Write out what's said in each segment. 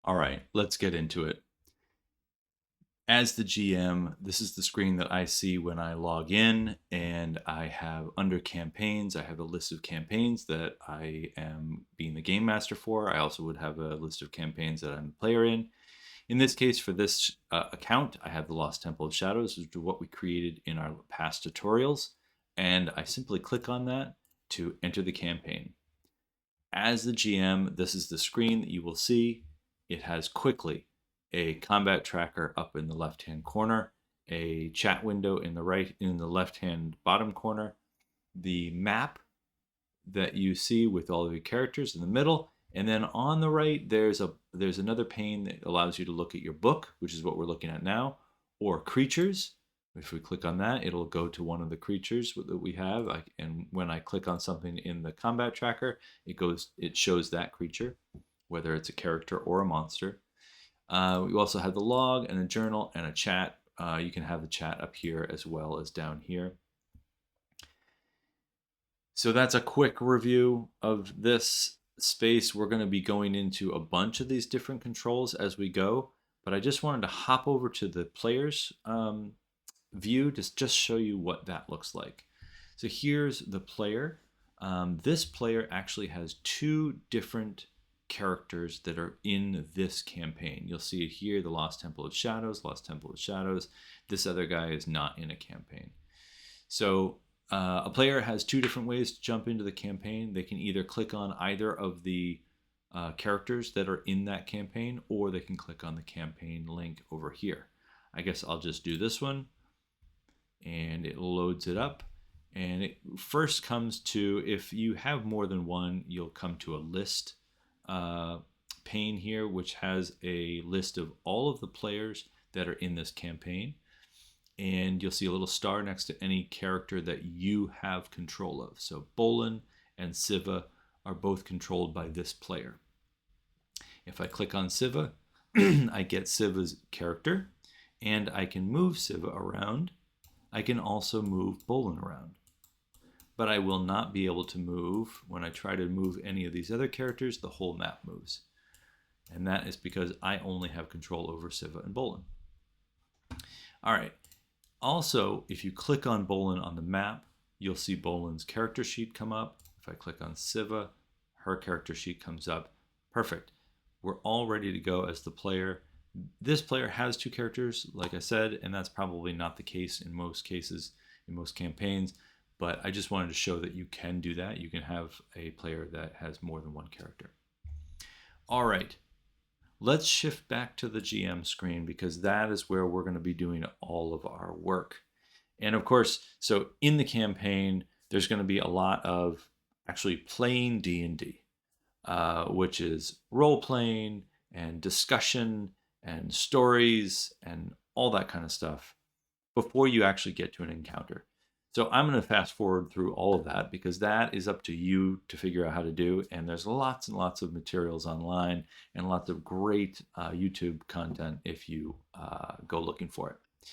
All right, let's get into it. As the GM, this is the screen that I see when I log in, and I have under campaigns, I have a list of campaigns that I am being the game master for. I also would have a list of campaigns that I'm the player in. In this case, for this account, I have the Lost Temple of Shadows, which is what we created in our past tutorials, and I simply click on that to enter the campaign. As the GM, this is the screen that you will see. It has quickly a combat tracker up in the left-hand corner, a chat window in the left-hand bottom corner, the map that you see with all of your characters in the middle, and then on the right there's another pane that allows you to look at your book, which is what we're looking at now, or creatures. If we click on that, it'll go to one of the creatures that we have, and when I click on something in the combat tracker, it shows that creature, whether it's a character or a monster. We also have the log and a journal and a chat. You can have the chat up here as well as down here. So that's a quick review of this space. We're going to be going into a bunch of these different controls as we go, but I just wanted to hop over to the player's view to just show you what that looks like. So here's the player. This player actually has two different characters that are in this campaign. You'll see it here, the Lost Temple of Shadows, Lost Temple of Shadows. This other guy is not in a campaign. So a player has two different ways to jump into the campaign. They can either click on either of the characters that are in that campaign, or they can click on the campaign link over here. I guess I'll just do this one, and it loads it up. And it first comes to, if you have more than one, you'll come to a list pane here, which has a list of all of the players that are in this campaign. And you'll see a little star next to any character that you have control of. So Bolin and Siva are both controlled by this player. If I click on Siva, I get Siva's character, and I can move Siva around. I can also move Bolin around. But I will not be able to move. When I try to move any of these other characters, the whole map moves. And that is because I only have control over Siva and Bolin. All right. Also, if you click on Bolin on the map, you'll see Bolin's character sheet come up. If I click on Siva, her character sheet comes up. Perfect. We're all ready to go as the player. This player has two characters, like I said, and that's probably not the case in most cases, in most campaigns. But I just wanted to show that you can do that. You can have a player that has more than one character. All right, let's shift back to the GM screen, because that is where we're going to be doing all of our work. And of course, so in the campaign, there's going to be a lot of actually playing D&D, which is role-playing and discussion and stories and all that kind of stuff before you actually get to an encounter. So I'm going to fast forward through all of that, because that is up to you to figure out how to do. And there's lots and lots of materials online and lots of great YouTube content if you go looking for it.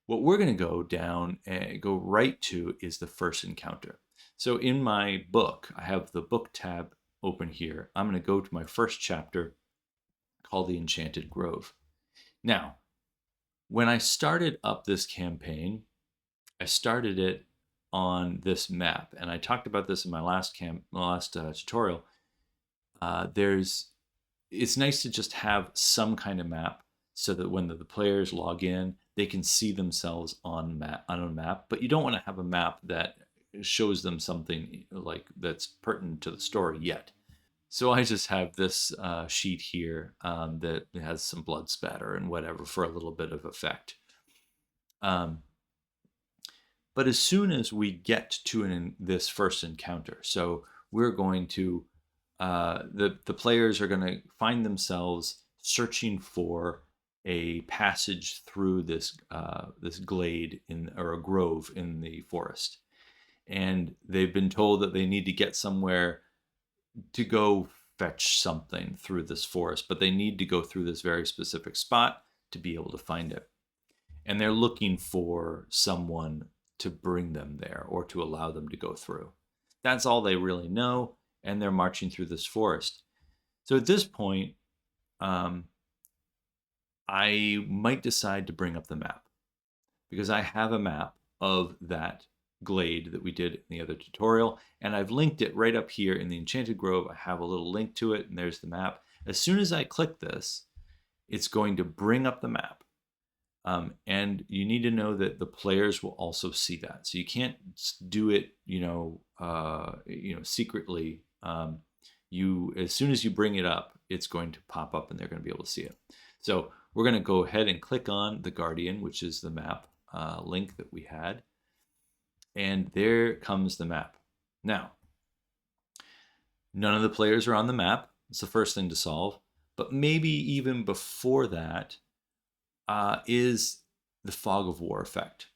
What we're going to go down and go right to is the first encounter. So in my book, I have the book tab open here. I'm going to go to my first chapter called The Enchanted Grove. Now, when I started up this campaign, I started it on this map, and I talked about this in my last tutorial. It's nice to just have some kind of map, so that when the players log in, they can see themselves on a map. But you don't want to have a map that shows them something like that's pertinent to the story yet. So I just have this sheet here that has some blood spatter and whatever for a little bit of effect. But as soon as we get to this first encounter, so we're going to, the players are going to find themselves searching for a passage through this glade or a grove in the forest. And they've been told that they need to get somewhere to go fetch something through this forest, but they need to go through this very specific spot to be able to find it. And they're looking for someone to bring them there or to allow them to go through. That's all they really know, and they're marching through this forest. So at this point, I might decide to bring up the map because I have a map of that glade that we did in the other tutorial, and I've linked it right up here in the Enchanted Grove. I have a little link to it, and there's the map. As soon as I click this, it's going to bring up the map. And you need to know that the players will also see that. So you can't do it, secretly. As soon as you bring it up, it's going to pop up, and they're going to be able to see it. So we're going to go ahead and click on the Guardian, which is the map link that we had, and there comes the map. Now, none of the players are on the map. It's the first thing to solve, but maybe even before that is the Fog of War effect.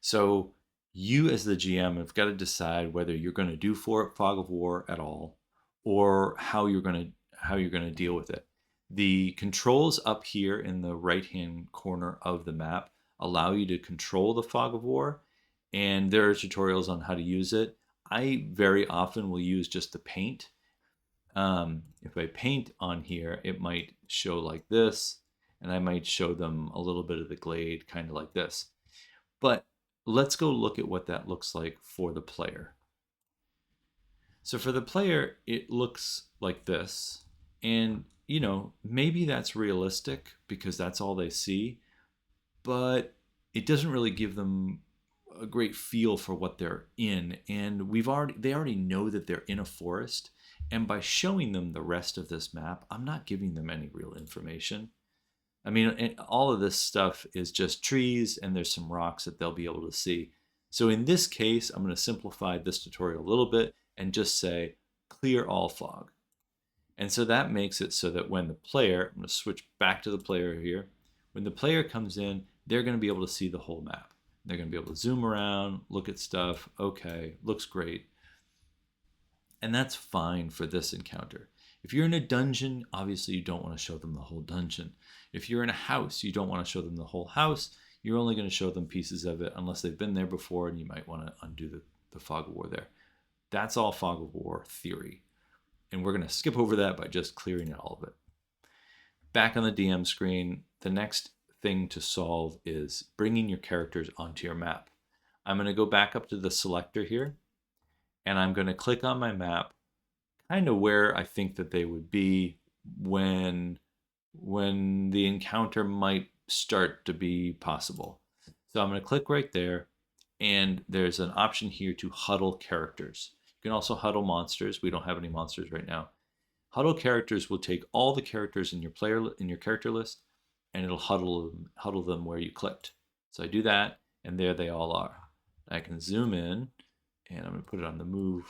So you as the GM have got to decide whether you're going to do Fog of War at all, or how you're going to deal with it. The controls up here in the right-hand corner of the map allow you to control the Fog of War, and there are tutorials on how to use it. I very often will use just the paint. If I paint on here, it might show like this, and I might show them a little bit of the glade, kind of like this. But let's go look at what that looks like for the player. So for the player, it looks like this, and maybe that's realistic because that's all they see, but it doesn't really give them a great feel for what they're in. And they already know that they're in a forest, and by showing them the rest of this map, I'm not giving them any real information. I mean, all of this stuff is just trees, and there's some rocks that they'll be able to see. So in this case, I'm going to simplify this tutorial a little bit and just say clear all fog. And so that makes it so that when the player, I'm going to switch back to the player here, when the player comes in, they're going to be able to see the whole map. They're going to be able to zoom around, look at stuff. Okay, looks great. And that's fine for this encounter. If you're in a dungeon, obviously you don't want to show them the whole dungeon. If you're in a house, you don't want to show them the whole house. You're only going to show them pieces of it unless they've been there before, and you might want to undo the Fog of War there. That's all Fog of War theory. And we're going to skip over that by just clearing all of it. Back on the DM screen, the next thing to solve is bringing your characters onto your map. I'm going to go back up to the selector here, and I'm going to click on my map kind of where I think that they would be when the encounter might start to be possible. So I'm going to click right there, and there's an option here to huddle characters. You can also huddle monsters. We don't have any monsters right now. Huddle characters will take all the characters in your character list, and it'll huddle them where you clicked. So I do that, and there they all are. I can zoom in, and I'm going to put it on the move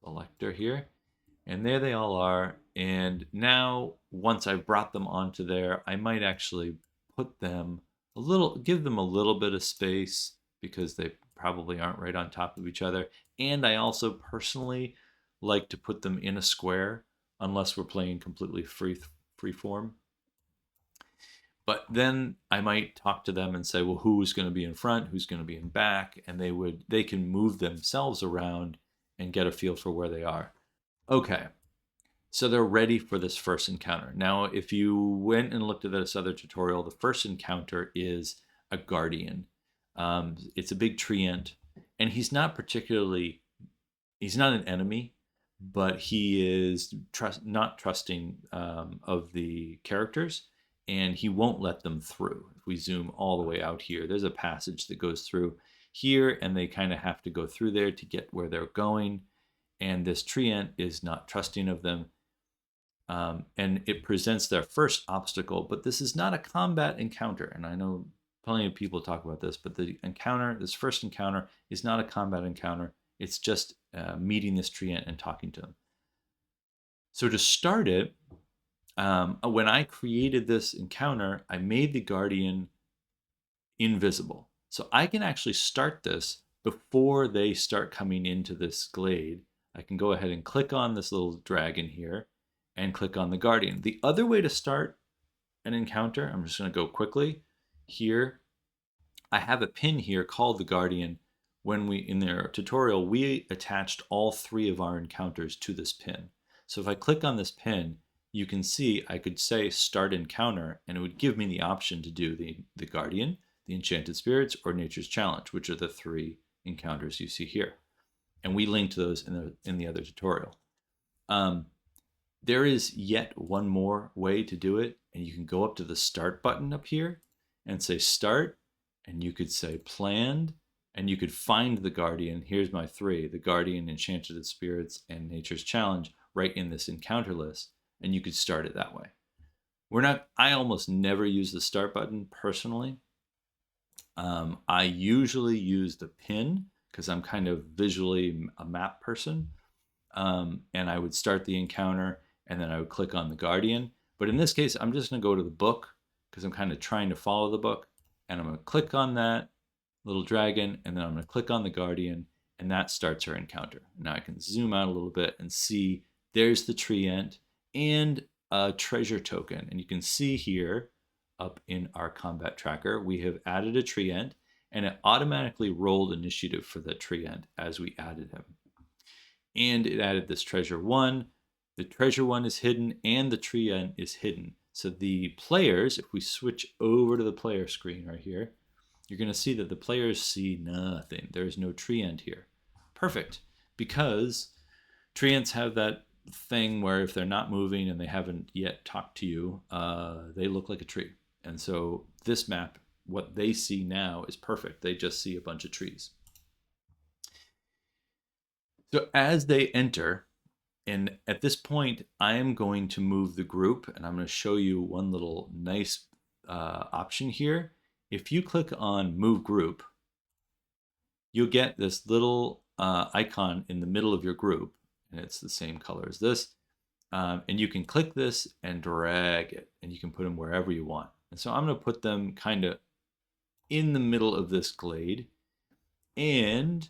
selector here, and there they all are. And now, once I've brought them onto there, I might actually put them give them a little bit of space because they probably aren't right on top of each other. And I also personally like to put them in a square unless we're playing completely free form. But then I might talk to them and say, well, who's going to be in front, who's going to be in back, and they can move themselves around and get a feel for where they are. Okay, so they're ready for this first encounter. Now, if you went and looked at this other tutorial, the first encounter is a guardian. It's a big treant, and he's not an enemy, but he is not trusting of the characters, and he won't let them through. If we zoom all the way out here, there's a passage that goes through here, and they kind of have to go through there to get where they're going, and this treant is not trusting of them, and it presents their first obstacle. But this is not a combat encounter, and I know plenty of people talk about this, but this first encounter is not a combat encounter. It's just meeting this treant and talking to them. So to start it, when I created this encounter, I made the guardian invisible. So I can actually start this before they start coming into this glade. I can go ahead and click on this little dragon here and click on the guardian. The other way to start an encounter, I'm just going to go quickly here. I have a pin here called the guardian. When in their tutorial, we attached all 3 of our encounters to this pin. So if I click on this pin, you can see I could say start encounter, and it would give me the option to do the Guardian, the Enchanted Spirits, or Nature's Challenge, which are the 3 encounters you see here. And we linked those in the other tutorial. There is yet one more way to do it, and you can go up to the start button up here and say start, and you could say planned, and you could find the Guardian. Here's my 3, the Guardian, Enchanted Spirits, and Nature's Challenge, right in this encounter list, and you could start it that way. I almost never use the start button personally. I usually use the pin because I'm kind of visually a map person. And I would start the encounter, and then I would click on the Guardian. But in this case, I'm just going to go to the book because I'm kind of trying to follow the book. And I'm going to click on that little dragon, and then I'm going to click on the Guardian, and that starts our encounter. Now I can zoom out a little bit and see there's the treant and a treasure token. And you can see here up in our combat tracker, we have added a treant, and it automatically rolled initiative for the treant as we added him. And it added this treasure 1. The treasure 1 is hidden, and the treant is hidden. So the players, if we switch over to the player screen right here, you're going to see that the players see nothing. There's no treant here. Perfect, because treants have that thing where if they're not moving and they haven't yet talked to you, they look like a tree. And so this map, what they see now is perfect. They just see a bunch of trees. So as they enter, and at this point, I am going to move the group, and I'm going to show you one little nice option here. If you click on Move Group, you'll get this little icon in the middle of your group, and it's the same color as this. And you can click this and drag it, and you can put them wherever you want. And so I'm going to put them kind of in the middle of this glade, and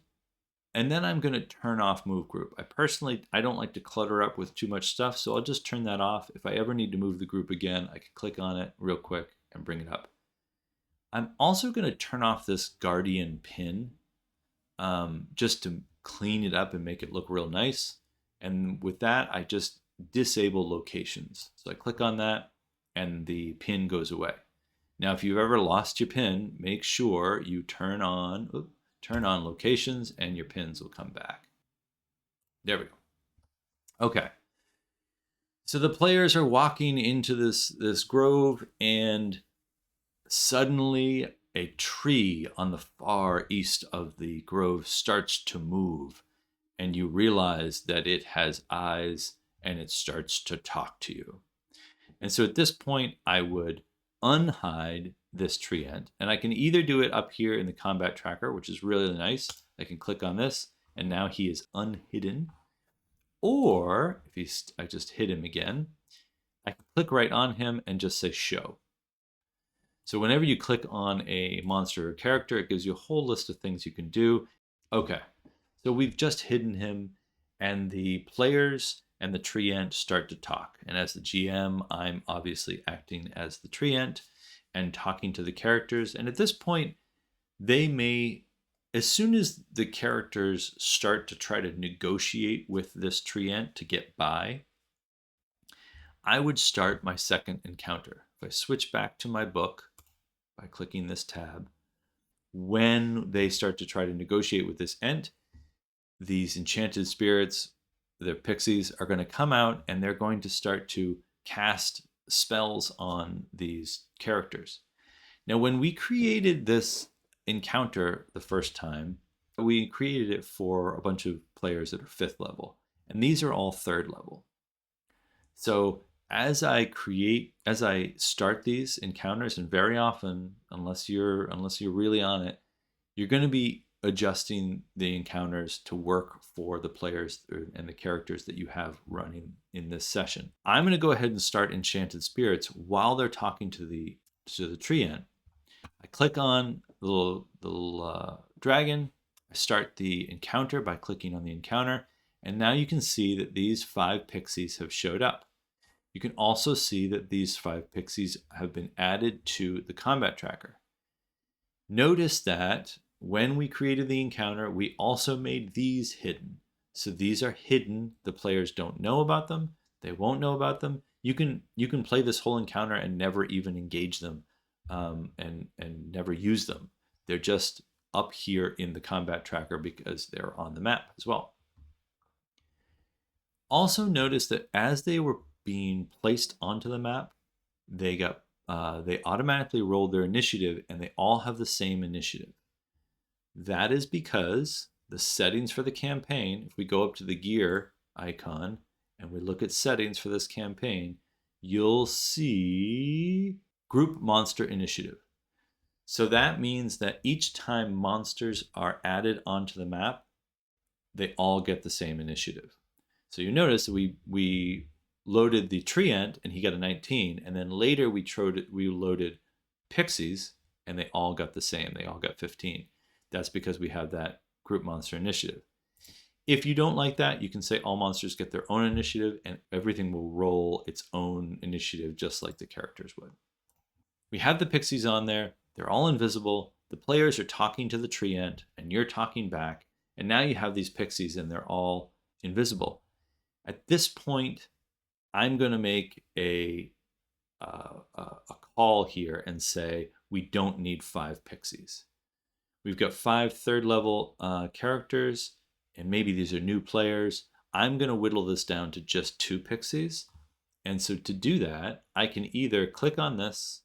then I'm going to turn off Move Group. I don't like to clutter up with too much stuff, so I'll just turn that off. If I ever need to move the group again, I can click on it real quick and bring it up. I'm also going to turn off this Guardian pin just to clean it up and make it look real nice. And with that, I just disable locations. So I click on that, and the pin goes away. Now, if you've ever lost your pin, make sure you turn on locations, and your pins will come back. There we go. Okay. So the players are walking into this grove, and suddenly a tree on the far east of the grove starts to move, and you realize that it has eyes, and it starts to talk to you. And so at this point, I would unhide this treant, and I can either do it up here in the combat tracker, which is really nice. I can click on this, and now he is unhidden. Or if I just hit him again, I can click right on him and just say show. So whenever you click on a monster or character, it gives you a whole list of things you can do. Okay, so we've just hidden him, and the players and the treant start to talk. And as the GM, I'm obviously acting as the treant and talking to the characters. And at this point, they may, as soon as the characters start to try to negotiate with this treant to get by, I would start my second encounter. If I switch back to my book by clicking this tab, when they start to try to negotiate with this ent, these enchanted spirits, the pixies, are going to come out, and they're going to start to cast spells on these characters. Now, when we created this encounter the first time, we created it for a bunch of players that are 5th level, and these are all 3rd level. So as I start these encounters, and very often, unless you're really on it, you're going to be adjusting the encounters to work for the players and the characters that you have running in this session. I'm going to go ahead and start Enchanted Spirits while they're talking to the treant. I click on the little dragon. I start the encounter by clicking on the encounter, and now you can see that these 5 pixies have showed up. You can also see that these 5 pixies have been added to the combat tracker. Notice that when we created the encounter, we also made these hidden. So these are hidden. The players don't know about them. They won't know about them. you can play this whole encounter and never even engage them, and never use them. They're just up here in the combat tracker because they're on the map as well. Also notice that as they were being placed onto the map, they automatically rolled their initiative, and they all have the same initiative. That is because the settings for the campaign, if we go up to the gear icon and we look at settings for this campaign, you'll see group monster initiative. So that means that each time monsters are added onto the map, they all get the same initiative. So you notice that we loaded the Treant and he got a 19, and then later we loaded Pixies and they all got the same. They all got 15. That's because we have that group monster initiative. If you don't like that, you can say all monsters get their own initiative and everything will roll its own initiative just like the characters would. We have the Pixies on there. They're all invisible. The players are talking to the Treant and you're talking back. And now you have these Pixies and they're all invisible. At this point, I'm going to make a call here and say we don't need 5 Pixies. We've got 5 third level characters, and maybe these are new players. I'm going to whittle this down to just 2 Pixies. And so to do that, I can either click on this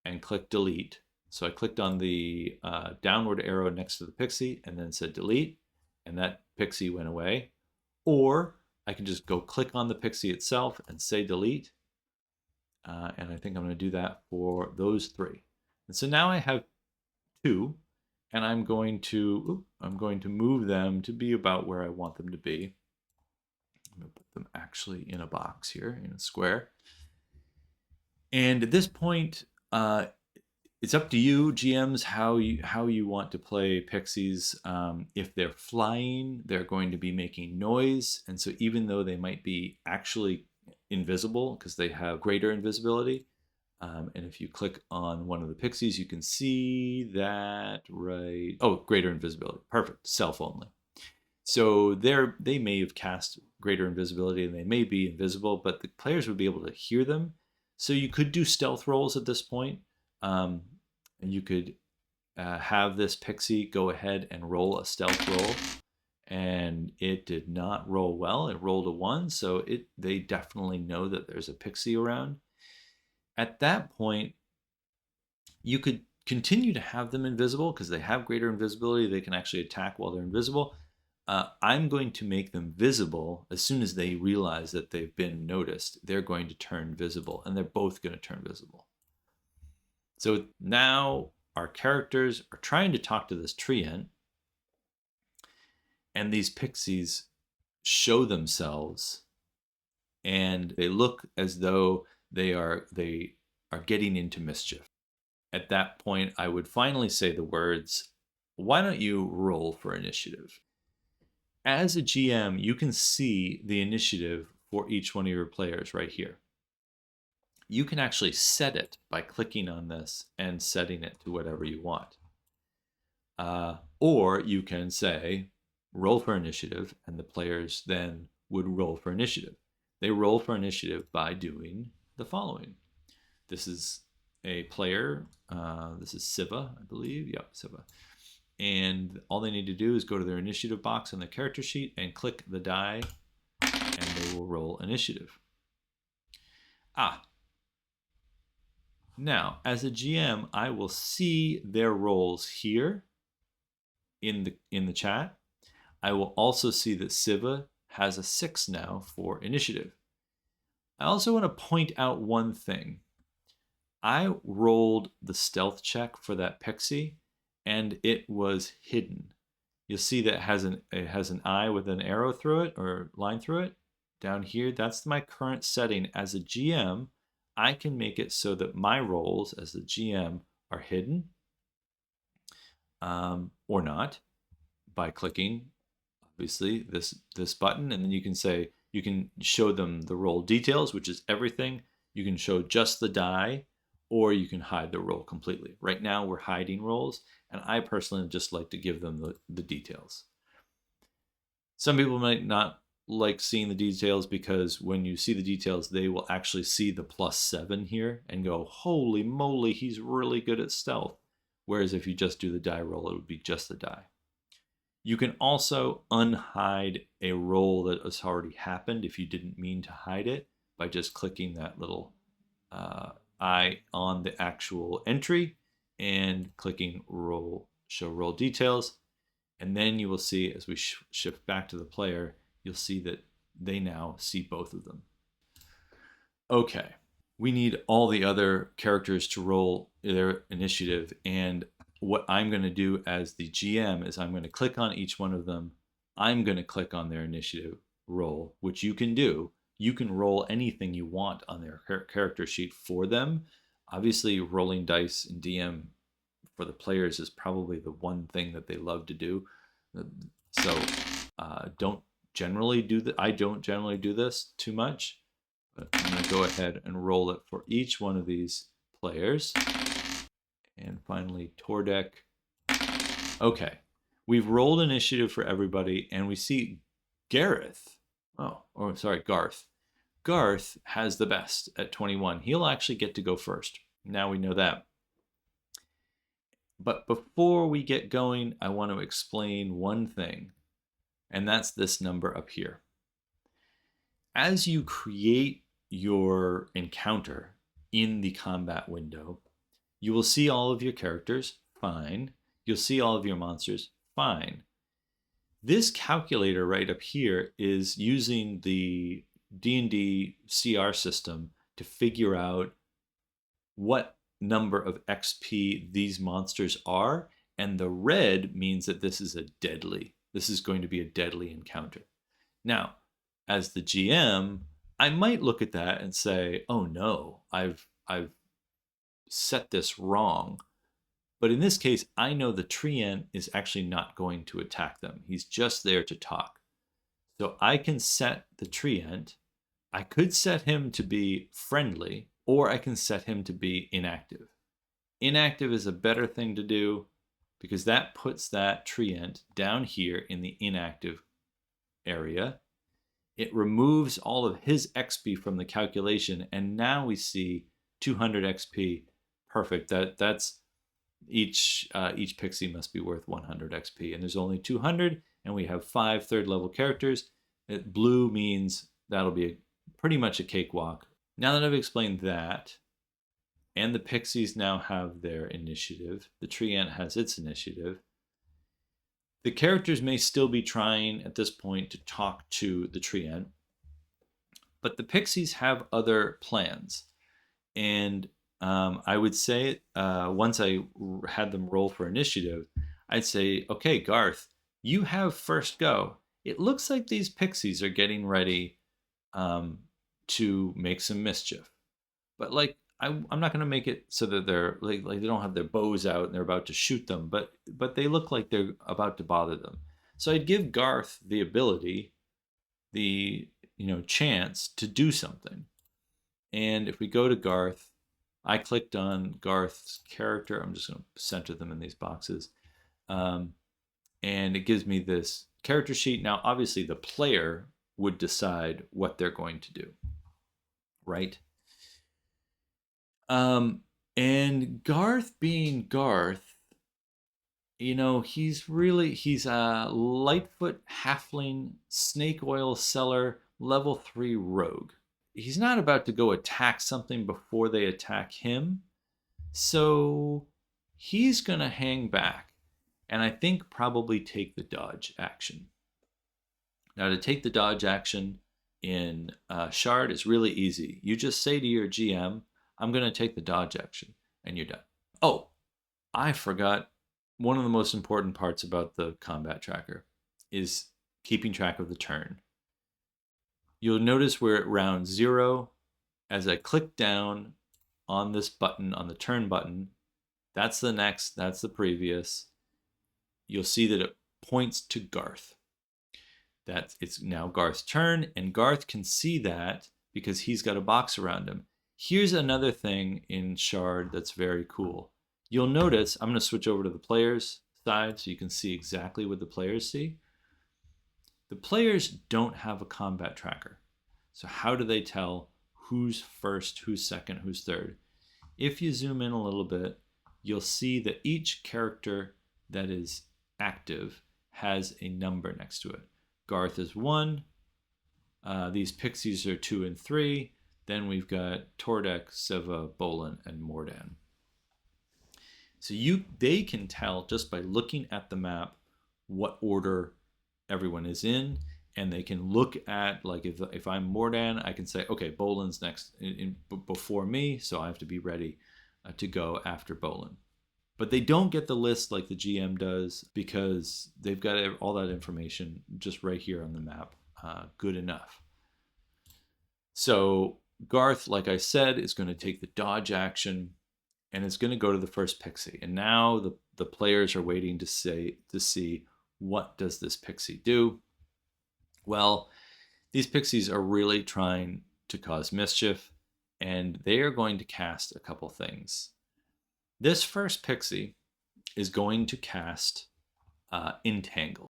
and click delete. So I clicked on the downward arrow next to the Pixie and then said delete, and that Pixie went away. Or I can just go click on the Pixie itself and say delete. And I think I'm going to do that for those 3. And so now I have 2, and I'm going to move them to be about where I want them to be. I'm going to put them actually in a box here, in a square. And at this point, it's up to you, GMs, how you want to play Pixies. If they're flying, they're going to be making noise, and so even though they might be actually invisible because they have greater invisibility, and if you click on one of the Pixies, you can see that right. Oh, greater invisibility, perfect. Self only. So they may have cast greater invisibility and they may be invisible, but the players would be able to hear them. So you could do stealth rolls at this point. And you could have this Pixie go ahead and roll a stealth roll, and it did not roll well. It rolled a 1, so they definitely know that there's a Pixie around. At that point, you could continue to have them invisible because they have greater invisibility. They can actually attack while they're invisible. I'm going to make them visible as soon as they realize that they've been noticed. They're going to turn visible, and they're both going to turn visible. So now our characters are trying to talk to this Treant, and these Pixies show themselves, and they look as though they are getting into mischief. At that point, I would finally say the words, "Why don't you roll for initiative?" As a GM, you can see the initiative for each one of your players right here. You can actually set it by clicking on this and setting it to whatever you want. Or you can say, roll for initiative, and the players then would roll for initiative. They roll for initiative by doing the following. This is a player. This is Siva, I believe. Yep, Siva. And all they need to do is go to their initiative box on the character sheet and click the die, and they will roll initiative. Now, as a GM, I will see their rolls here in the chat. I will also see that Siva has a 6 now for initiative. I also want to point out one thing. I rolled the stealth check for that Pixie, and it was hidden. You'll see that it has an eye with an arrow through it or line through it. Down here, that's my current setting. As a GM, I can make it so that my rolls as the GM are hidden or not by clicking, obviously, this button. And then you can show them the roll details, which is everything. You can show just the die, or you can hide the roll completely. Right now, we're hiding rolls, and I personally just like to give them the details. Some people might not like seeing the details because when you see the details, they will actually see the +7 here and go, holy moly, he's really good at stealth. Whereas if you just do the die roll, it would be just the die. You can also unhide a roll that has already happened if you didn't mean to hide it by just clicking that little eye on the actual entry and clicking show roll details. And then you will see, as we shift back to the player, you'll see that they now see both of them. Okay, we need all the other characters to roll their initiative, and what I'm going to do as the GM is I'm going to click on each one of them. I'm going to click on their initiative roll, which you can do. You can roll anything you want on their character sheet for them. Obviously, rolling dice in DM for the players is probably the one thing that they love to do. So don't generally do that. I don't generally do this too much, but I'm going to go ahead and roll it for each one of these players. And finally, Tordek. Okay, we've rolled initiative for everybody, and we see Gareth. Garth. Garth has the best at 21. He'll actually get to go first. Now we know that. But before we get going, I want to explain one thing, and that's this number up here. As you create your encounter in the combat window, you will see all of your characters, fine. You'll see all of your monsters, fine. This calculator right up here is using the D&D CR system to figure out what number of XP these monsters are, and the red means that this is going to be a deadly encounter. Now, as the GM, I might look at that and say, oh no, I've set this wrong. But in this case, I know the treant is actually not going to attack them. He's just there to talk. So I can set the treant. I could set him to be friendly, or I can set him to be inactive. Inactive is a better thing to do because that puts that treant down here in the inactive area. It removes all of his XP from the calculation, and now we see 200 XP. Perfect. That's each pixie must be worth 100 XP, and there's only 200, and we have 5 third-level characters. Blue means that'll be pretty much a cakewalk. Now that I've explained that, and the pixies now have their initiative, the treant has its initiative, the characters may still be trying at this point to talk to the treant, but the pixies have other plans. And I would say once I had them roll for initiative, I'd say, okay, Garth, you have first go. It looks like these pixies are getting ready to make some mischief. But like, I'm not going to make it so that they're like they don't have their bows out and they're about to shoot them, but they look like they're about to bother them. So I'd give Garth the ability, the chance to do something. And if we go to Garth, I clicked on Garth's character. I'm just going to center them in these boxes. And it gives me this character sheet. Now, obviously, the player would decide what they're going to do, right? And Garth being Garth, he's a Lightfoot halfling snake oil seller level 3 rogue. He's not about to go attack something before they attack him. So he's going to hang back and I think probably take the dodge action. Now, to take the dodge action in Shard is really easy. You just say to your GM, I'm going to take the dodge action, and you're done. Oh, I forgot one of the most important parts about the combat tracker is keeping track of the turn. You'll notice we're at round 0. As I click down on this button, on the turn button, that's the next, that's the previous. You'll see that it points to Garth. It's now Garth's turn, and Garth can see that because he's got a box around him. Here's another thing in Shard that's very cool. You'll notice, I'm going to switch over to the players side so you can see exactly what the players see. The players don't have a combat tracker. So how do they tell who's first, who's second, who's third? If you zoom in a little bit, you'll see that each character that is active has a number next to it. Garth is 1. These pixies are 2 and 3. Then we've got Tordek, Siva, Bolin, and Mordan. So they can tell just by looking at the map what order everyone is in, and they can look at, like, if I'm Mordan, I can say, okay, Bolin's next before me, so I have to be ready to go after Bolin. But they don't get the list like the GM does, because they've got all that information just right here on the map. Good enough. So Garth, like I said, is going to take the dodge action, and it's going to go to the first pixie. And now the players are waiting to see what does this pixie do. Well, these pixies are really trying to cause mischief, and they are going to cast a couple things. This first pixie is going to cast Entangle.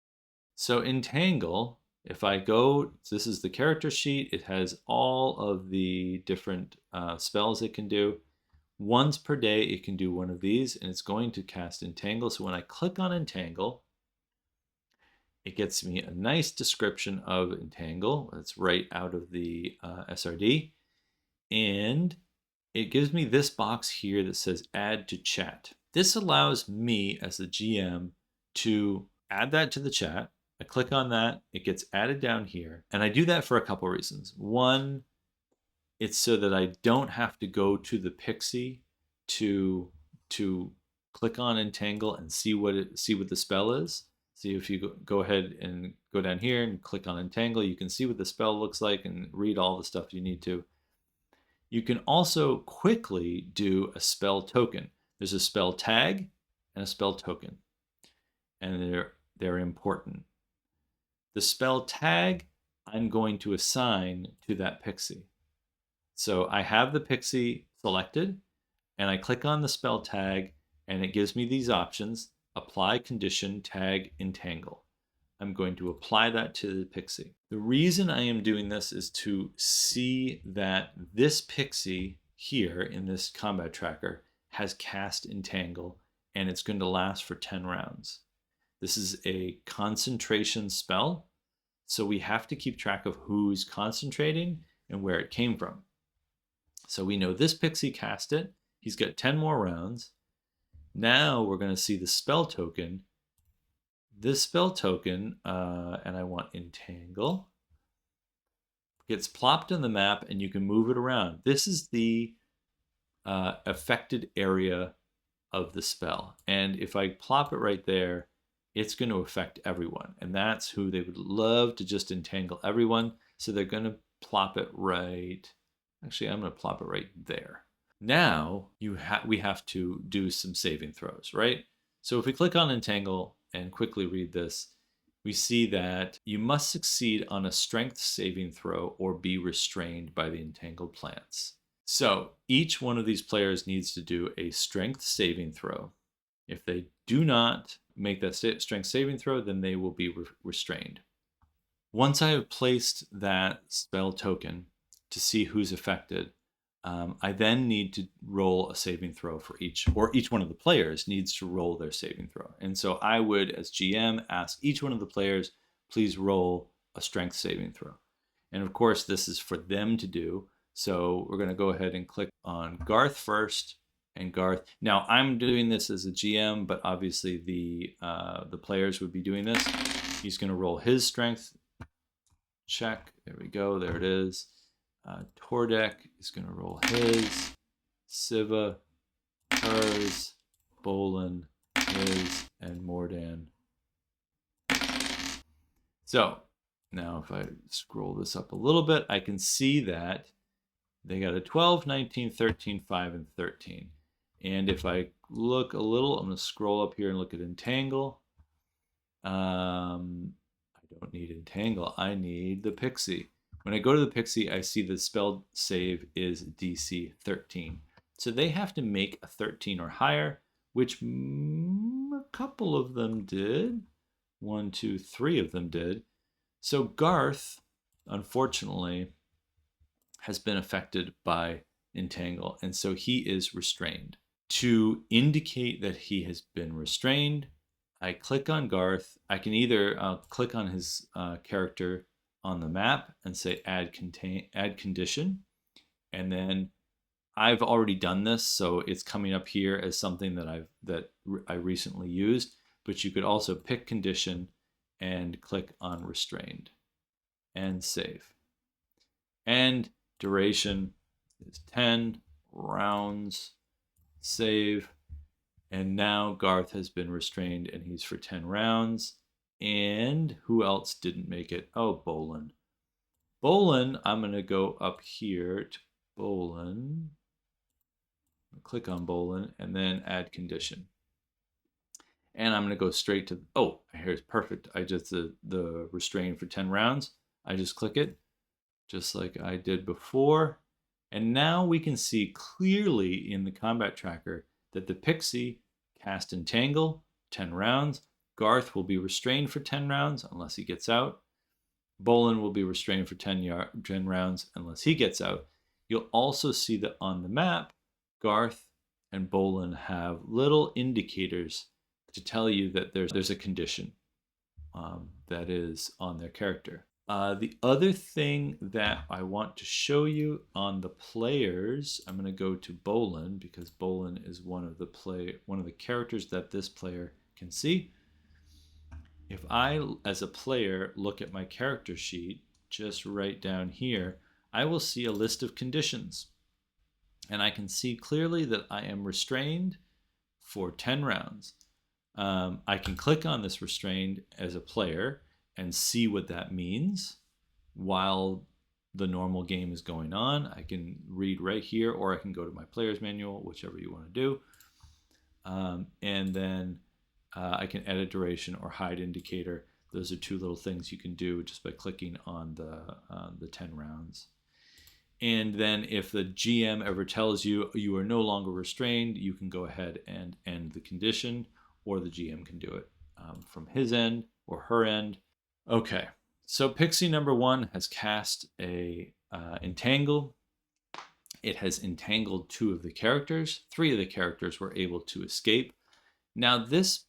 So Entangle, if I go, this is the character sheet. It has all of the different spells it can do. Once per day, it can do one of these, and it's going to cast Entangle. So when I click on Entangle, it gets me a nice description of Entangle. It's right out of the SRD. And it gives me this box here that says Add to Chat. This allows me as the GM to add that to the chat. I click on that, it gets added down here. And I do that for a couple reasons. One, it's so that I don't have to go to the pixie to click on Entangle and see what the spell is. See, if you go ahead and go down here and click on Entangle, you can see what the spell looks like and read all the stuff you need to. You can also quickly do a spell token. There's a spell tag and a spell token, and they're important. The spell tag I'm going to assign to that pixie. So I have the pixie selected, and I click on the spell tag, and it gives me these options: apply condition, tag, entangle. I'm going to apply that to the pixie. The reason I am doing this is to see that this pixie here in this combat tracker has cast Entangle, and it's going to last for 10 rounds. This is a concentration spell, so we have to keep track of who's concentrating and where it came from. So we know this pixie cast it. He's got 10 more rounds. Now we're going to see the spell token. This spell token, and I want Entangle, gets plopped on the map, and you can move it around. This is the affected area of the spell. And if I plop it right there, it's going to affect everyone. And that's who they would love to just entangle everyone. So they're going to plop it right. Actually, I'm going to plop it right there. Now we have to do some saving throws, right? So if we click on Entangle and quickly read this, we see that you must succeed on a strength saving throw or be restrained by the entangled plants. So each one of these players needs to do a strength saving throw. If they do not make that strength saving throw, then they will be restrained. Once I have placed that spell token to see who's affected, I then need to roll a saving throw for each one of the players needs to roll their saving throw. And so I would, as GM, ask each one of the players, please roll a strength saving throw. And of course, this is for them to do. So we're going to go ahead and click on Garth first. And Garth, now I'm doing this as a GM, but obviously the players would be doing this. He's going to roll his strength check. There we go. There it is. Tordek is going to roll his, Siva, hers, Bolin, his, and Mordan. So now if I scroll this up a little bit, I can see that they got a 12, 19, 13, 5, and 13. And if I look a little, I'm going to scroll up here and look at Entangle. I don't need Entangle. I need the Pixie. When I go to the Pixie, I see the spell save is DC 13. So they have to make a 13 or higher, which a couple of them did. 1, 2, 3 of them did. So Garth, unfortunately, has been affected by Entangle, and so he is restrained. To indicate that he has been restrained, I click on Garth. I can either click on his character on the map and say add condition, and then I've already done this, so it's coming up here as something that I recently used. But you could also pick condition and click on restrained and save. And duration is 10 rounds. Save. And now Garth has been restrained and he's for 10 rounds. And who else didn't make it? Oh, Bolin. Bolin, I'm going to go up here to Bolin. Click on Bolin and then add condition. And I'm going to go straight to, oh, here's perfect. I just, the restrain for 10 rounds. I just click it, just like I did before. And now we can see clearly in the combat tracker that the Pixie cast Entangle, 10 rounds. Garth will be restrained for 10 rounds unless he gets out. Bolin will be restrained for 10 rounds unless he gets out. You'll also see that on the map, Garth and Bolin have little indicators to tell you that there's a condition that is on their character. The other thing that I want to show you on the players, I'm going to go to Bolin because Bolin is one of the characters that this player can see. If I, as a player, look at my character sheet, just right down here, I will see a list of conditions. And I can see clearly that I am restrained for 10 rounds. I can click on this restrained as a player and see what that means while the normal game is going on. I can read right here, or I can go to my player's manual, whichever you want to do. And then I can edit duration or hide indicator. Those are two little things you can do just by clicking on the 10 rounds. And then if the GM ever tells you you are no longer restrained, you can go ahead and end the condition, or the GM can do it from his end or her end. Okay, so Pixie number 1 has cast a Entangle. It has entangled 2 of the characters. 3 of the characters were able to escape. Now this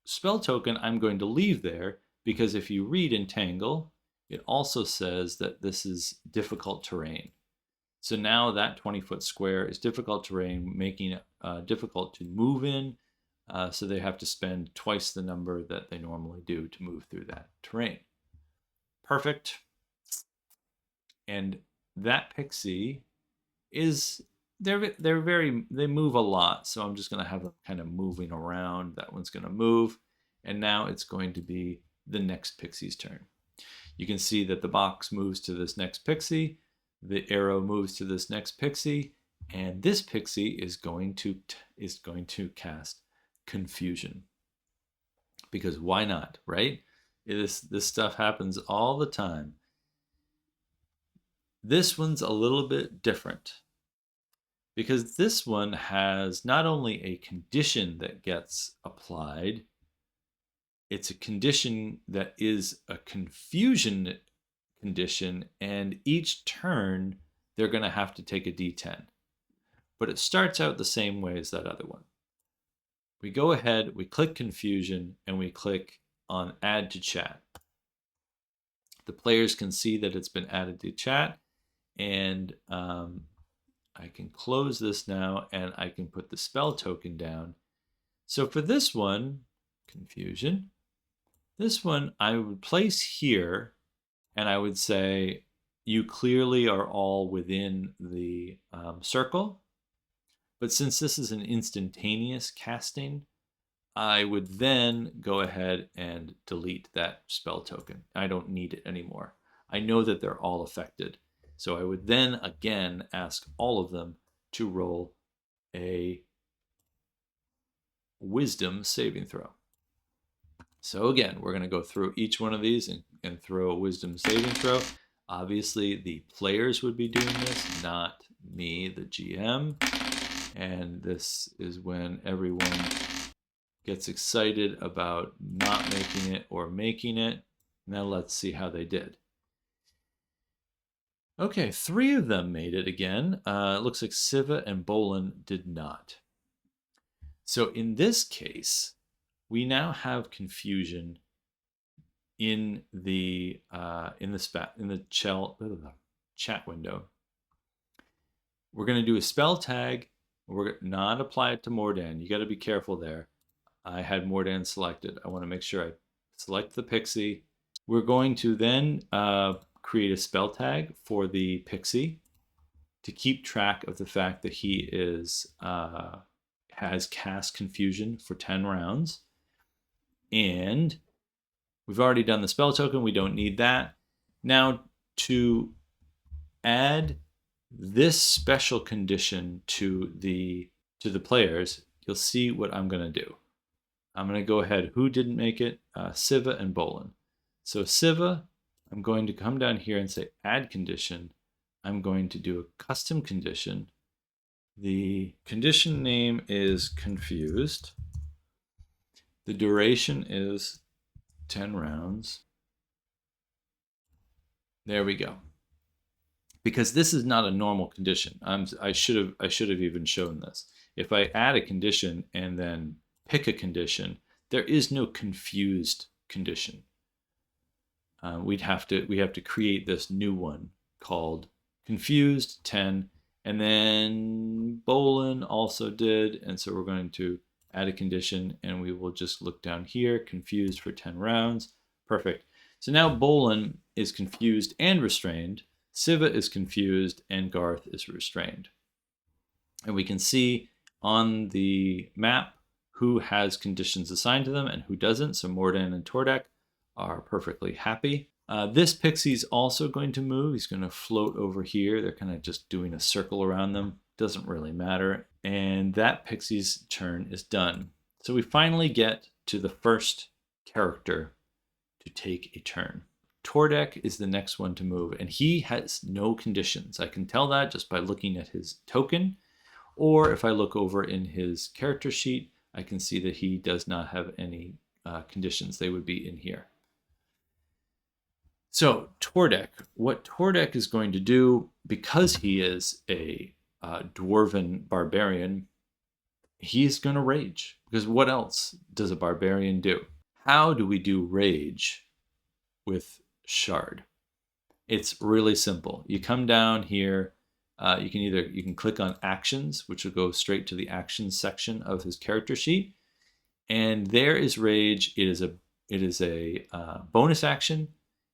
spell token I'm going to leave there because if you read Entangle, it also says that this is difficult terrain. So now that 20-foot square is difficult terrain, making it difficult to move in. So they have to spend twice the number that they normally do to move through that terrain. Perfect. And that Pixie is, they move a lot. So I'm just going to have them kind of moving around. That one's going to move. And now it's going to be the next Pixie's turn. You can see that the box moves to this next Pixie. The arrow moves to this next Pixie, and this Pixie is going to cast Confusion. Because why not, right? This stuff happens all the time. This one's a little bit different because this one has not only a condition that gets applied, it's a condition that is a confusion condition, and each turn they're going to have to take a d10. But it starts out the same way as that other one. We go ahead, we click Confusion, and we click on Add to Chat. The players can see that it's been added to chat, and I can close this now, and I can put the spell token down. So for this one, Confusion, this one I would place here, and I would say, you clearly are all within the circle. But since this is an instantaneous casting, I would then go ahead and delete that spell token. I don't need it anymore. I know that they're all affected. So I would then again ask all of them to roll a wisdom saving throw. So again, we're going to go through each one of these and throw a wisdom saving throw. Obviously, the players would be doing this, not me, the GM. And this is when everyone gets excited about not making it or making it. Now let's see how they did. Okay, 3 of them made it again. It looks like Siva and Bolin did not. So in this case, we now have confusion in the chat window. We're going to do a spell tag. We're going to not apply it to Mordan. You got to be careful there. I had Mordan selected. I want to make sure I select the Pixie. We're going to then create a spell tag for the Pixie to keep track of the fact that he has cast Confusion for 10 rounds. And we've already done the spell token. We don't need that. Now, to add this special condition to the players, you'll see what I'm going to do. I'm going to go ahead. Who didn't make it? Siva and Bolin. So Siva, I'm going to come down here and say add condition. I'm going to do a custom condition. The condition name is confused. The duration is 10 rounds. There we go. Because this is not a normal condition. I should have even shown this. If I add a condition and then pick a condition, there is no confused condition. We have to create this new one called confused 10, and then Bolin also did, and so we're going to add a condition, and we will just look down here, confused for 10 rounds. Perfect. So now Bolin is confused and restrained, Siva is confused, and Garth is restrained. And we can see on the map who has conditions assigned to them and who doesn't. So Mordan and Tordek are perfectly happy. This Pixie's also going to move. He's going to float over here. They're kind of just doing a circle around them. Doesn't really matter. And that Pixie's turn is done. So we finally get to the first character to take a turn. Tordek is the next one to move, and he has no conditions. I can tell that just by looking at his token, or if I look over in his character sheet, I can see that he does not have any conditions. They would be in here. So Tordek, what Tordek is going to do, because he is a dwarven barbarian, he's going to rage. Because what else does a barbarian do? How do we do rage with Shard? It's really simple. You come down here. You can click on actions, which will go straight to the actions section of his character sheet, and there is rage. It is a bonus action,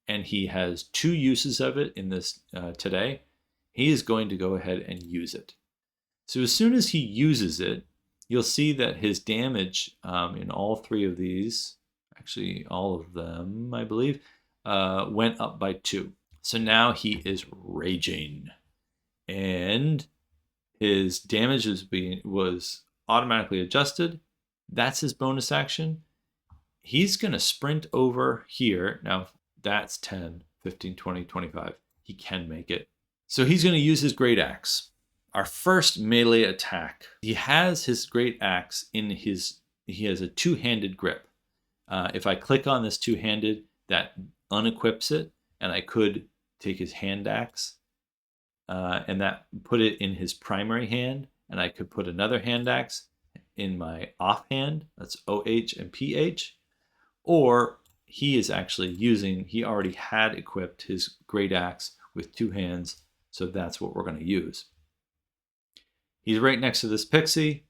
and he has 2 uses of it in this today. He is going to go ahead and use it. So as soon as he uses it, you'll see that his damage in all 3 of these, actually all of them, I believe, went up by 2. So now he is raging, and his damage was automatically adjusted. That's his bonus action. He's going to sprint over here. Now that's 10, 15, 20, 25. He can make it. So he's going to use his great axe. Our first melee attack. He has his great axe in he has a 2-handed grip. If I click on this 2-handed, that unequips it, and I could take his hand axe and that put it in his primary hand, and I could put another hand axe in my offhand. That's OH and PH. Or he already had equipped his great axe with 2 hands, so that's what we're going to use. He's right next to this Pixie.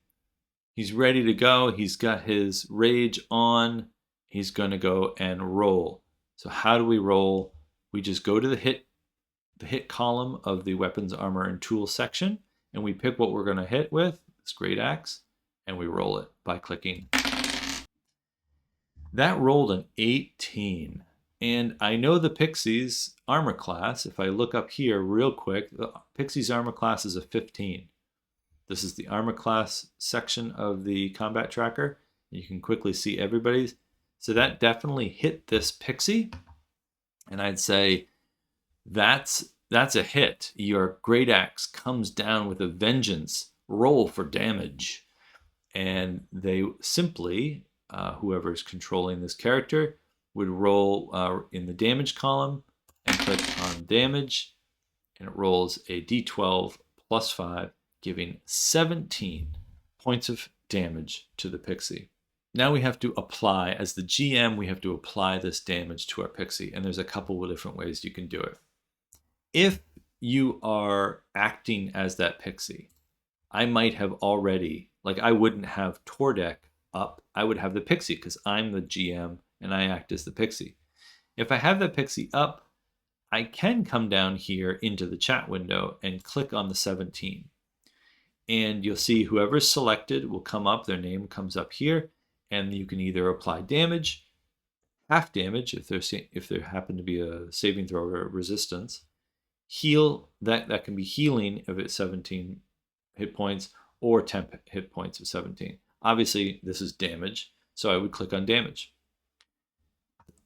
He's ready to go. He's got his rage on. He's going to go and roll. So how do we roll? We just go to the hit column of the weapons, armor, and tools section, and we pick what we're going to hit with, this great axe, and we roll it by clicking. That rolled an 18. And I know the Pixie's armor class. If I look up here real quick, the Pixie's armor class is a 15. This is the armor class section of the combat tracker. You can quickly see everybody's. So that definitely hit this Pixie. And I'd say that's a hit. Your great axe comes down with a vengeance. Roll for damage. And they simply, whoever's controlling this character, would roll in the damage column and click on damage, and it rolls a d12 plus 5, giving 17 points of damage to the Pixie. Now we have to apply, as the GM, we have to apply this damage to our Pixie, and there's a couple of different ways you can do it. If you are acting as that Pixie, I might have already, like I wouldn't have Tordek up, I would have the Pixie because I'm the GM and I act as the Pixie. If I have the Pixie up, I can come down here into the chat window and click on the 17. And you'll see whoever's selected will come up, their name comes up here, and you can either apply damage, half damage if there happen to be a saving throw or a resistance, heal, that can be healing if it's 17 hit points, or 10 hit points of 17. Obviously, this is damage, so I would click on damage.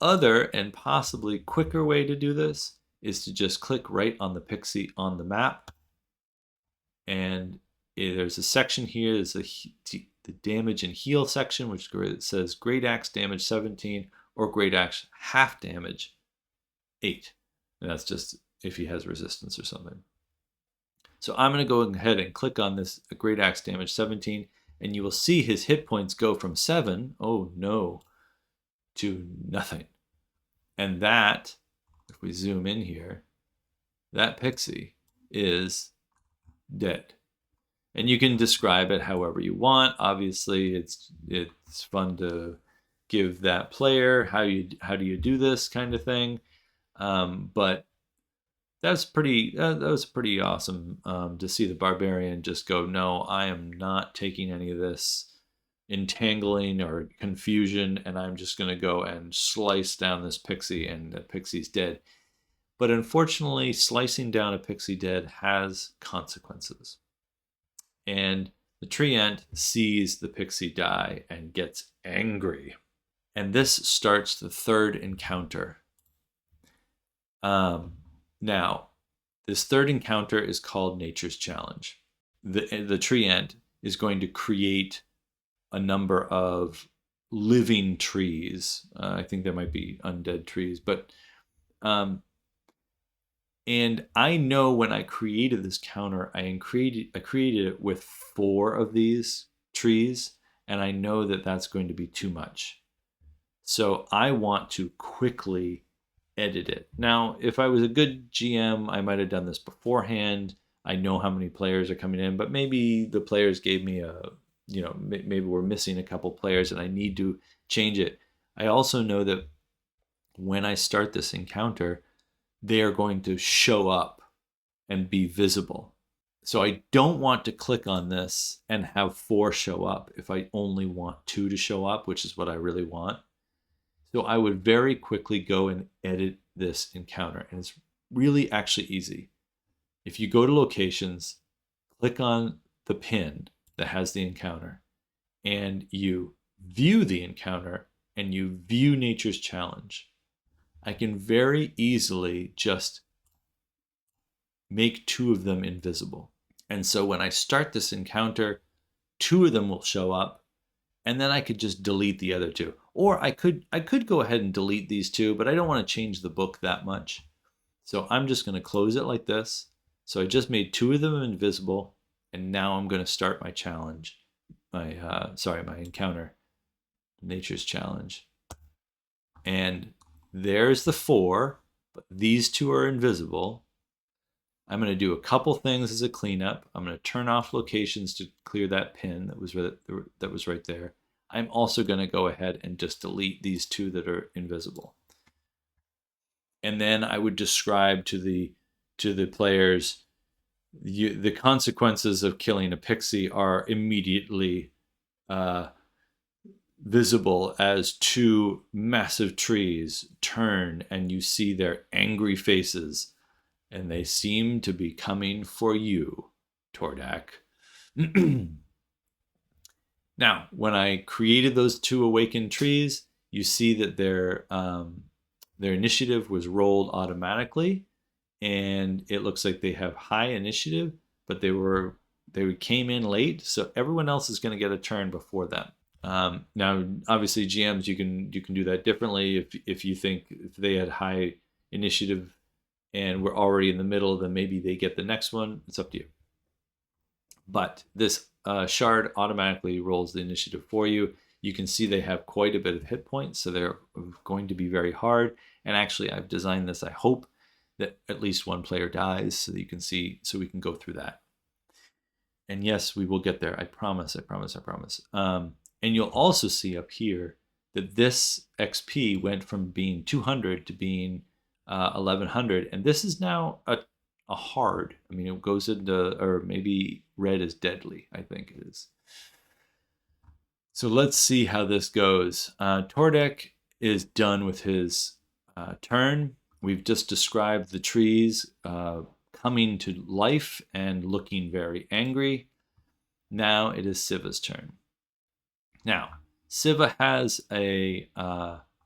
Other and possibly quicker way to do this is to just click right on the Pixie on the map, and there's a section here, there's the damage and heal section, which says Great Axe damage 17 or Great Axe half damage 8. And that's just if he has resistance or something. So I'm going to go ahead and click on this Great Axe damage 17, and you will see his hit points go from 7, oh no, to nothing. And that, if we zoom in here, that Pixie is dead. And you can describe it however you want. Obviously, it's fun to give that player how do you do this kind of thing. But that was pretty awesome to see the Barbarian just go, no, I am not taking any of this entangling or confusion, and I'm just going to go and slice down this Pixie, and the Pixie's dead. But unfortunately, slicing down a Pixie dead has consequences. And the treant sees the Pixie die and gets angry. And this starts the third encounter. Now, this third encounter is called Nature's Challenge. The treant is going to create a number of living trees. I think there might be undead trees, but and I know when I created this counter, I created it with 4 of these trees, and I know that that's going to be too much. So I want to quickly edit it. Now, if I was a good GM, I might have done this beforehand. I know how many players are coming in, but maybe the players gave me maybe we're missing a couple players and I need to change it. I also know that when I start this encounter, they are going to show up and be visible. So I don't want to click on this and have 4 show up if I only want 2 to show up, which is what I really want. So I would very quickly go and edit this encounter. And it's really actually easy. If you go to locations, click on the pin that has the encounter, and you view the encounter and you view Nature's Challenge, I can very easily just make 2 of them invisible. And so when I start this encounter, 2 of them will show up, and then I could just delete the other 2. Or I could go ahead and delete these 2, but I don't want to change the book that much. So I'm just going to close it like this. So I just made 2 of them invisible, and now I'm going to start my challenge, my encounter, Nature's Challenge. And there's the 4, but these 2 are invisible. I'm going to do a couple things as a cleanup. I'm going to turn off locations to clear that pin that was right there. I'm also going to go ahead and just delete these 2 that are invisible. And then I would describe to the players the consequences of killing a Pixie are immediately visible as 2 massive trees turn, and you see their angry faces, and they seem to be coming for you, Tordak. Now, when I created those 2 awakened trees, you see that their initiative was rolled automatically, and it looks like they have high initiative, but they came in late, so everyone else is going to get a turn before them. Now, obviously, GMs you can do that differently. If you think if they had high initiative and we're already in the middle, then maybe they get the next one. It's up to you. But this shard automatically rolls the initiative for you. You can see they have quite a bit of hit points, so they're going to be very hard. And actually, I've designed this, I hope, that at least one player dies so that you can see, so we can go through that. And yes, we will get there. I promise, I promise, I promise. And you'll also see up here that this XP went from being 200 to being 1100. And this is now a hard. I mean, it goes into, or maybe red is deadly, I think it is. So let's see how this goes. Tordek is done with his turn. We've just described the trees coming to life and looking very angry. Now it is Siva's turn. Now, Siva has a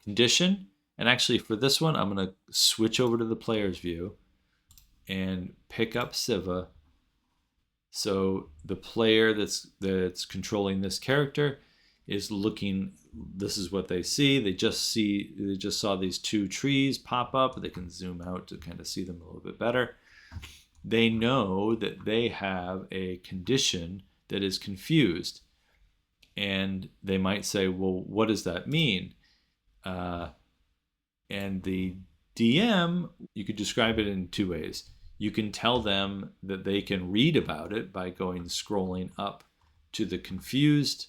condition, and actually for this one, I'm going to switch over to the player's view and pick up Siva. So the player that's controlling this character is looking. This is what they see. They just saw these two trees pop up. They can zoom out to kind of see them a little bit better. They know that they have a condition that is confused, and they might say, well, what does that mean? And the DM, you could describe it in two ways. You can tell them that they can read about it by scrolling up to the confused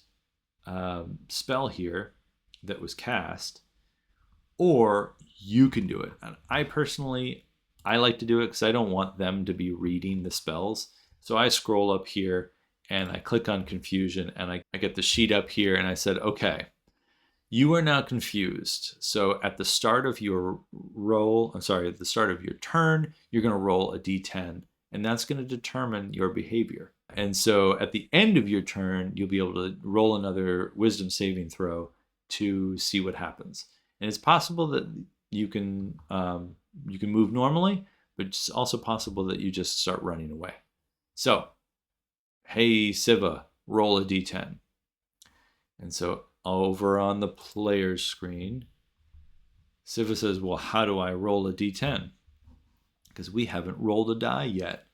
spell here that was cast, or you can do it. And I like to do it because I don't want them to be reading the spells. So I scroll up here and I click on confusion, and I get the sheet up here, and I said, okay, you are now confused. So at the start of your at the start of your turn, you're going to roll a d10, and that's going to determine your behavior. And so at the end of your turn, you'll be able to roll another wisdom saving throw to see what happens. And it's possible that you can move normally, but it's also possible that you just start running away. So, hey, Siva, roll a d10. And so over on the player's screen, Siva says, well, how do I roll a d10? Because we haven't rolled a die yet.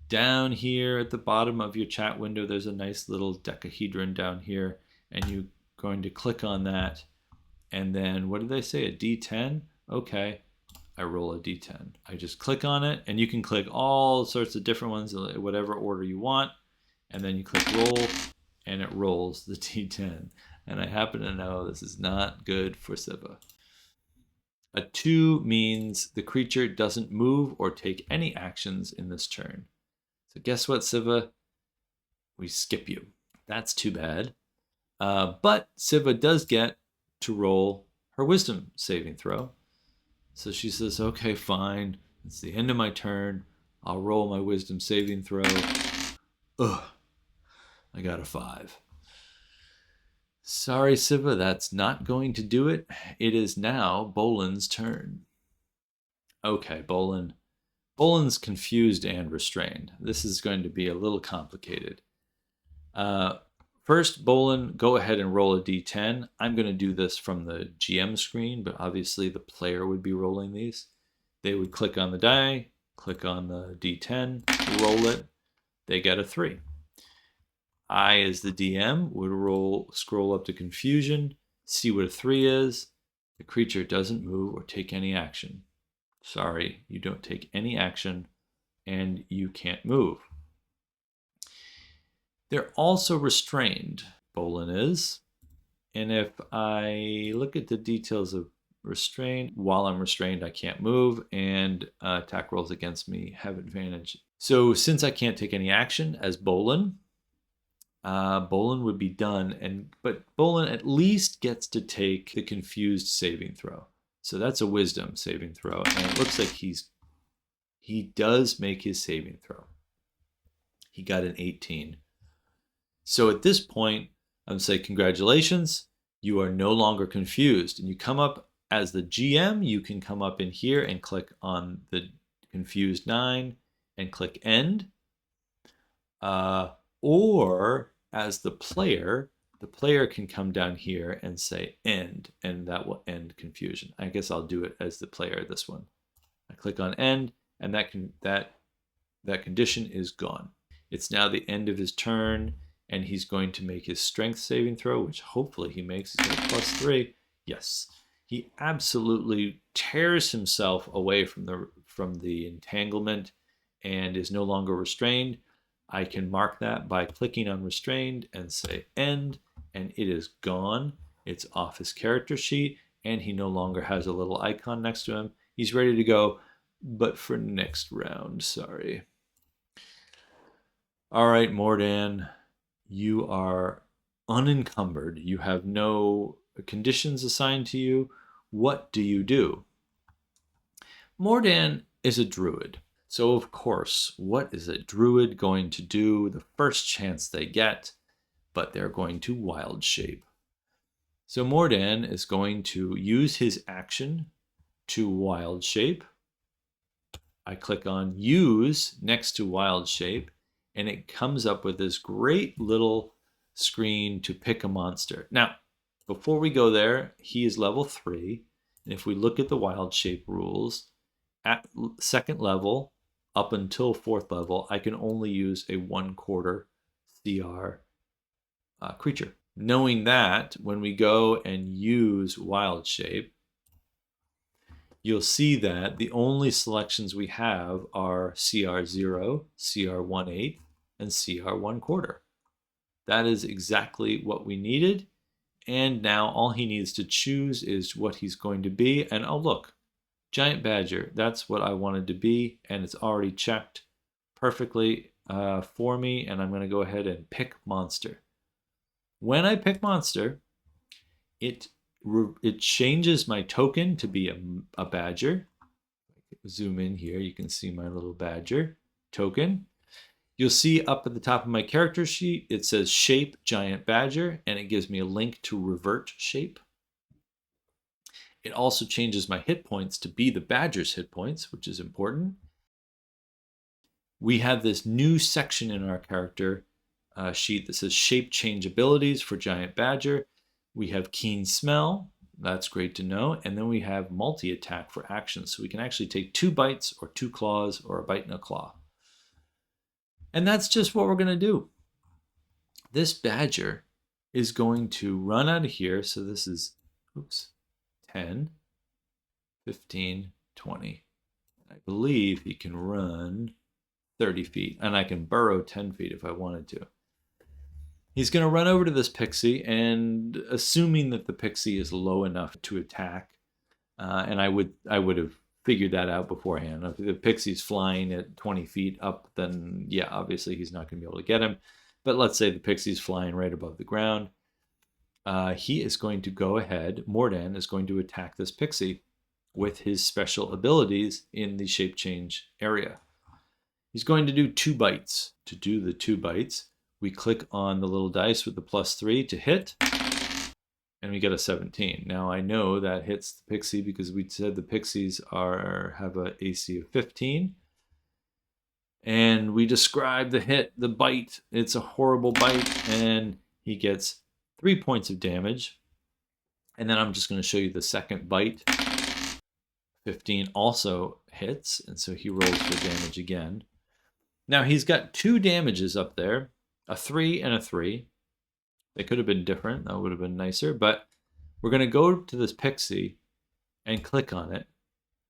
Down here at the bottom of your chat window, there's a nice little decahedron down here, and you're going to click on that. And then, what did they say, a d10? Okay, I roll a d10. I just click on it, and you can click all sorts of different ones, whatever order you want. And then you click roll, and it rolls the d10. And I happen to know this is not good for Siva. A 2 means the creature doesn't move or take any actions in this turn. So guess what, Siva? We skip you. That's too bad. But Siva does get to roll her wisdom saving throw. So she says, okay, fine. It's the end of my turn. I'll roll my wisdom saving throw. Ugh. I got a 5. Sorry, Siva, that's not going to do it. It is now Bolan's turn. Okay, Bolan. Bolan's confused and restrained. This is going to be a little complicated. First, Bolan, go ahead and roll a d10. I'm going to do this from the GM screen, but obviously the player would be rolling these. They would click on the die, click on the d10, roll it. They get a 3. I, as the DM, would scroll up to confusion, see what a 3 is. The creature doesn't move or take any action. Sorry, you don't take any action, and you can't move. They're also restrained, Bolan is. And if I look at the details of restraint, while I'm restrained, I can't move, and attack rolls against me have advantage. So since I can't take any action as Bolan, Bolan would be done, but Bolan at least gets to take the confused saving throw. So that's a wisdom saving throw, and it looks like he does make his saving throw. He got an 18. So at this point, I'm going to say congratulations, you are no longer confused. And you come up as the GM, you can come up in here and click on the confused 9 and click end. Or as the player, the player can come down here and say end, and that will end confusion. I guess I'll do it as the player, this one. I click on end, and that condition is gone. It's now the end of his turn, and he's going to make his strength saving throw, which hopefully he makes. He's got a +3. Yes. He absolutely tears himself away from the entanglement and is no longer restrained. I can mark that by clicking on restrained and say end, and it is gone. It's off his character sheet, and he no longer has a little icon next to him. He's ready to go, but for next round, sorry. All right, Mordan, you are unencumbered. You have no conditions assigned to you. What do you do? Mordan is a druid. So of course, what is a druid going to do the first chance they get? But they're going to wild shape. So Mordan is going to use his action to wild shape. I click on use next to wild shape, and it comes up with this great little screen to pick a monster. Now, before we go there, he is level 3. And if we look at the wild shape rules, at second level, up until 4th level, I can only use a 1/4 CR creature. Knowing that, when we go and use wild shape, you'll see that the only selections we have are CR0, CR1/8, and CR1/4. That is exactly what we needed. And now all he needs to choose is what he's going to be. And oh, look, Giant Badger, that's what I wanted to be. And it's already checked perfectly for me. And I'm going to go ahead and pick monster. When I pick monster, it changes my token to be a badger. Zoom in here, you can see my little badger token. You'll see up at the top of my character sheet, it says shape giant badger, and it gives me a link to revert shape. It also changes my hit points to be the badger's hit points, which is important. We have this new section in our character sheet that says shape change abilities for giant badger. We have keen smell. That's great to know. And then we have multi-attack for actions. So we can actually take 2 bites or 2 claws or a bite and a claw. And that's just what we're going to do. This badger is going to run out of here. So this is, 10, 15, 20. I believe he can run 30 feet. And I can burrow 10 feet if I wanted to. He's going to run over to this Pixie, and assuming that the Pixie is low enough to attack, and I would have figured that out beforehand. If the Pixie's flying at 20 feet up, then yeah, obviously he's not going to be able to get him. But let's say the Pixie's flying right above the ground. He is going to go ahead, Mordan is going to attack this Pixie with his special abilities in the shape change area. He's going to do 2 bites. To do the 2 bites, we click on the little dice with the +3 to hit, and we get a 17. Now I know that hits the Pixie because we said the Pixies have an AC of 15. And we describe the hit, the bite. It's a horrible bite, and he gets 3 points of damage. And then I'm just going to show you the second bite. 15 also hits, and so he rolls for damage again. Now he's got 2 damages up there. A 3 and a 3. They could have been different. That would have been nicer. But we're going to go to this Pixie and click on it.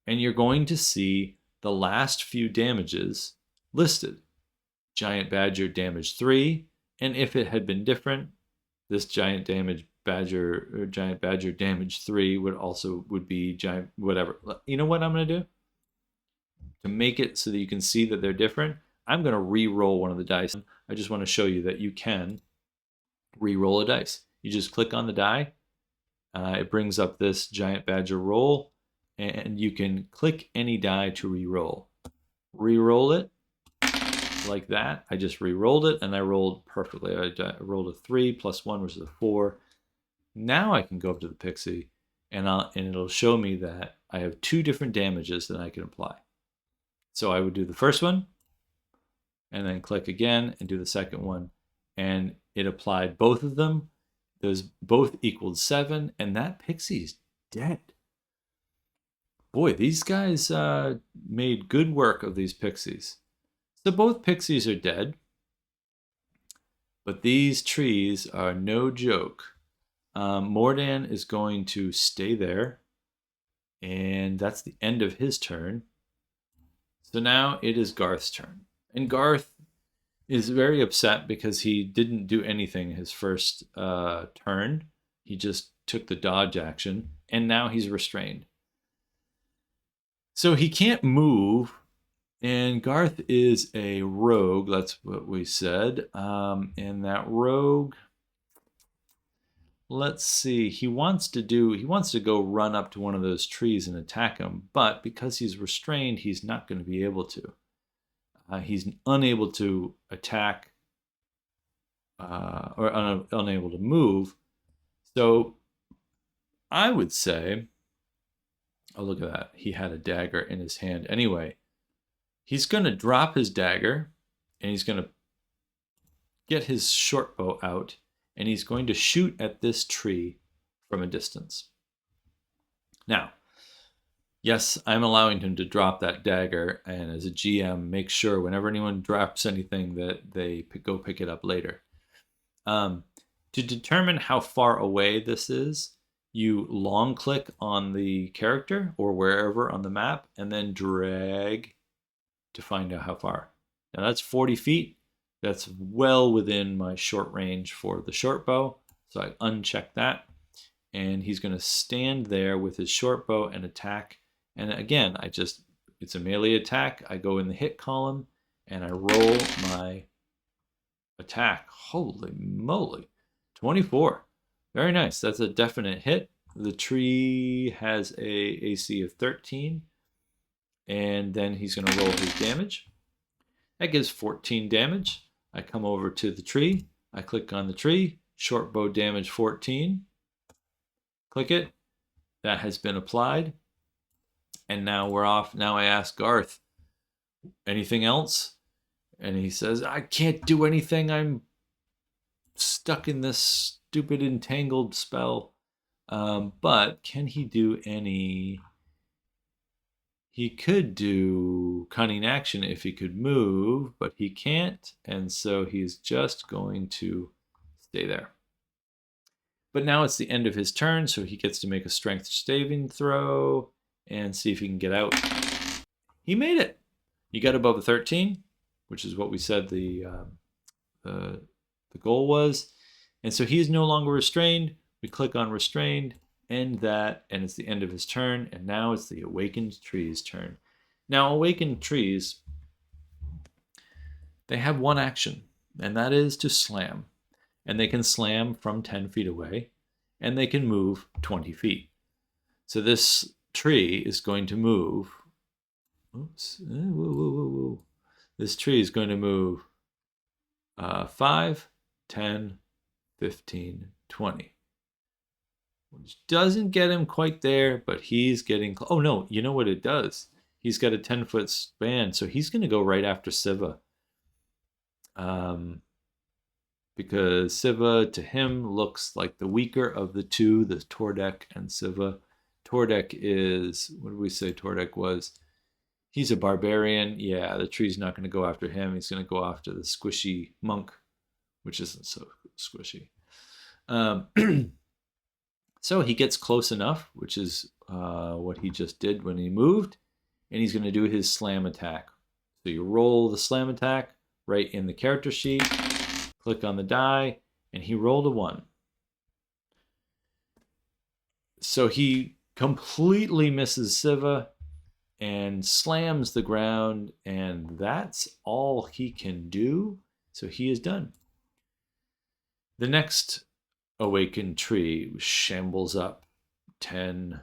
And you're going to see the last few damages listed. Giant Badger damage 3. And if it had been different, this Giant Badger damage 3 would be giant whatever. You know what I'm going to do? To make it so that you can see that they're different, I'm going to re-roll one of the dice. I just want to show you that you can re-roll a dice. You just click on the die. It brings up this Giant Badger roll, and you can click any die to re-roll. Re-roll it like that. I just re-rolled it, and I rolled perfectly. I rolled a 3 + 1, which is a 4. Now I can go up to the Pixie, and it'll show me that I have 2 different damages that I can apply. So I would do the first one, and then click again and do the second one, and it applied both of them. Those both equaled 7, and that Pixie's dead. Boy, these guys made good work of these Pixies. So both Pixies are dead, but these trees are no joke. Mordan is going to stay there, and that's the end of his turn. So now it is Garth's turn. And Garth is very upset because he didn't do anything his first turn. He just took the dodge action, and now he's restrained. So he can't move, and Garth is a rogue. That's what we said. And that rogue, let's see. He wants to go run up to one of those trees and attack him, but because he's restrained, he's not going to be able to. He's unable to attack or unable to move. So I would say, oh, look at that. He had a dagger in his hand. Anyway, he's going to drop his dagger, and he's going to get his short bow out, and he's going to shoot at this tree from a distance. Now, yes, I'm allowing him to drop that dagger, and as a GM, make sure whenever anyone drops anything that they go pick it up later. To determine how far away this is, you long click on the character or wherever on the map, and then drag to find out how far. Now that's 40 feet. That's well within my short range for the short bow. So I uncheck that, and he's going to stand there with his short bow and attack. And again, it's a melee attack. I go in the hit column and I roll my attack. Holy moly. 24. Very nice. That's a definite hit. The tree has a AC of 13. And then he's going to roll his damage. That gives 14 damage. I come over to the tree. I click on the tree. Short bow damage 14. Click it. That has been applied. And now we're off. Now I ask Garth, anything else? And he says, I can't do anything. I'm stuck in this stupid entangled spell. But can he do any... He could do cunning action if he could move, but he can't. And so he's just going to stay there. But now it's the end of his turn, so he gets to make a strength saving throw and see if he can get out. He made it. He got above a 13, which is what we said the goal was. And so he is no longer restrained. We click on restrained, end that, and it's the end of his turn. And now it's the awakened tree's turn. Now, awakened trees, they have one action, and that is to slam. And they can slam from 10 feet away, and they can move 20 feet. So this tree is going to move. Oops. Whoa. This tree is going to move 5, 10, 15, 20. Which doesn't get him quite there, but he's getting... Oh, no, you know what it does? He's got a 10-foot span, so he's going to go right after Siva. Because Siva, to him, looks like the weaker of the two, the Tordek and Siva. Tordek is... What did we say Tordek was? He's a barbarian. Yeah, the tree's not going to go after him. He's going to go after the squishy monk, which isn't so squishy. So he gets close enough, which is what he just did when he moved, and he's going to do his slam attack. So you roll the slam attack right in the character sheet, click on the die, and he rolled a 1. So he completely misses Siva and slams the ground, and that's all he can do. So he is done. The next awakened tree shambles up 10,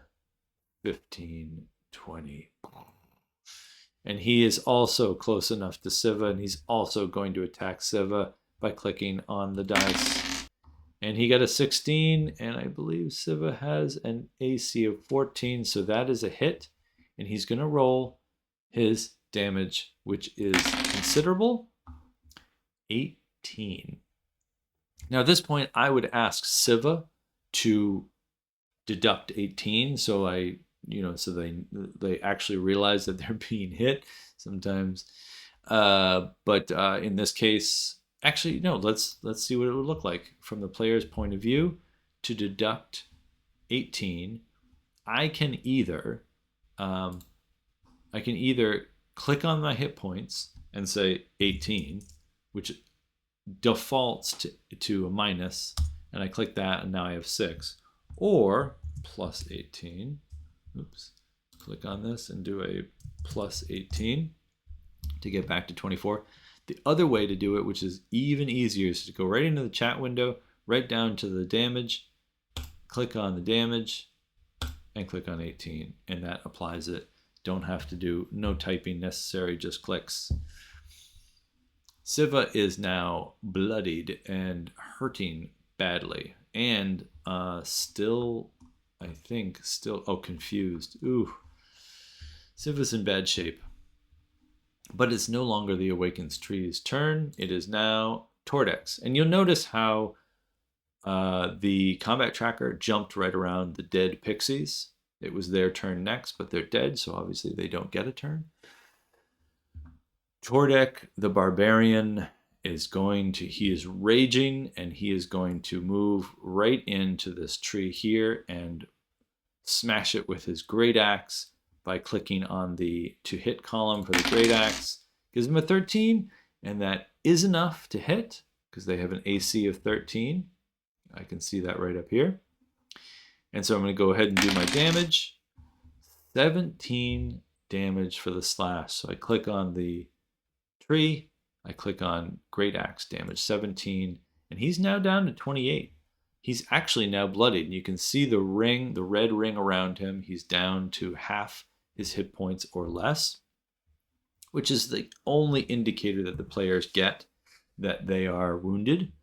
15, 20. And he is also close enough to Siva, and he's also going to attack Siva by clicking on the dice. And he got a 16, and I believe Siva has an AC of 14, so that is a hit. And he's going to roll his damage, which is considerable. 18. Now at this point, I would ask Siva to deduct 18, so so they actually realize that they're being hit sometimes. But in this case, actually, no. Let's see what it would look like from the player's point of view. To deduct 18, I can either um, click on my hit points and say 18, which defaults to a minus, and I click that, and now I have 6, or plus 18. Oops. Click on this and do a plus 18 to get back to 24. The other way to do it, which is even easier, is to go right into the chat window, right down to the damage, click on the damage, and click on 18, and that applies it. Don't have to do, no typing necessary, just clicks. Siva is now bloodied and hurting badly, and still, I think, confused. Ooh. Siva's in bad shape. But it's no longer the Awakened Tree's turn. It is now Tordek's. And you'll notice how the combat tracker jumped right around the dead pixies. It was their turn next, but they're dead, so obviously they don't get a turn. Tordek, the barbarian, he is raging, and he is going to move right into this tree here and smash it with his great axe by clicking on the to hit column for the great axe. Gives him a 13, and that is enough to hit because they have an AC of 13. I can see that right up here. And so I'm going to go ahead and do my damage. 17 damage for the slash. So I click on the tree, I click on great axe damage, 17, and he's now down to 28. He's actually now bloodied. You can see the ring, the red ring around him. He's down to half his hit points or less, which is the only indicator that the players get that they are wounded.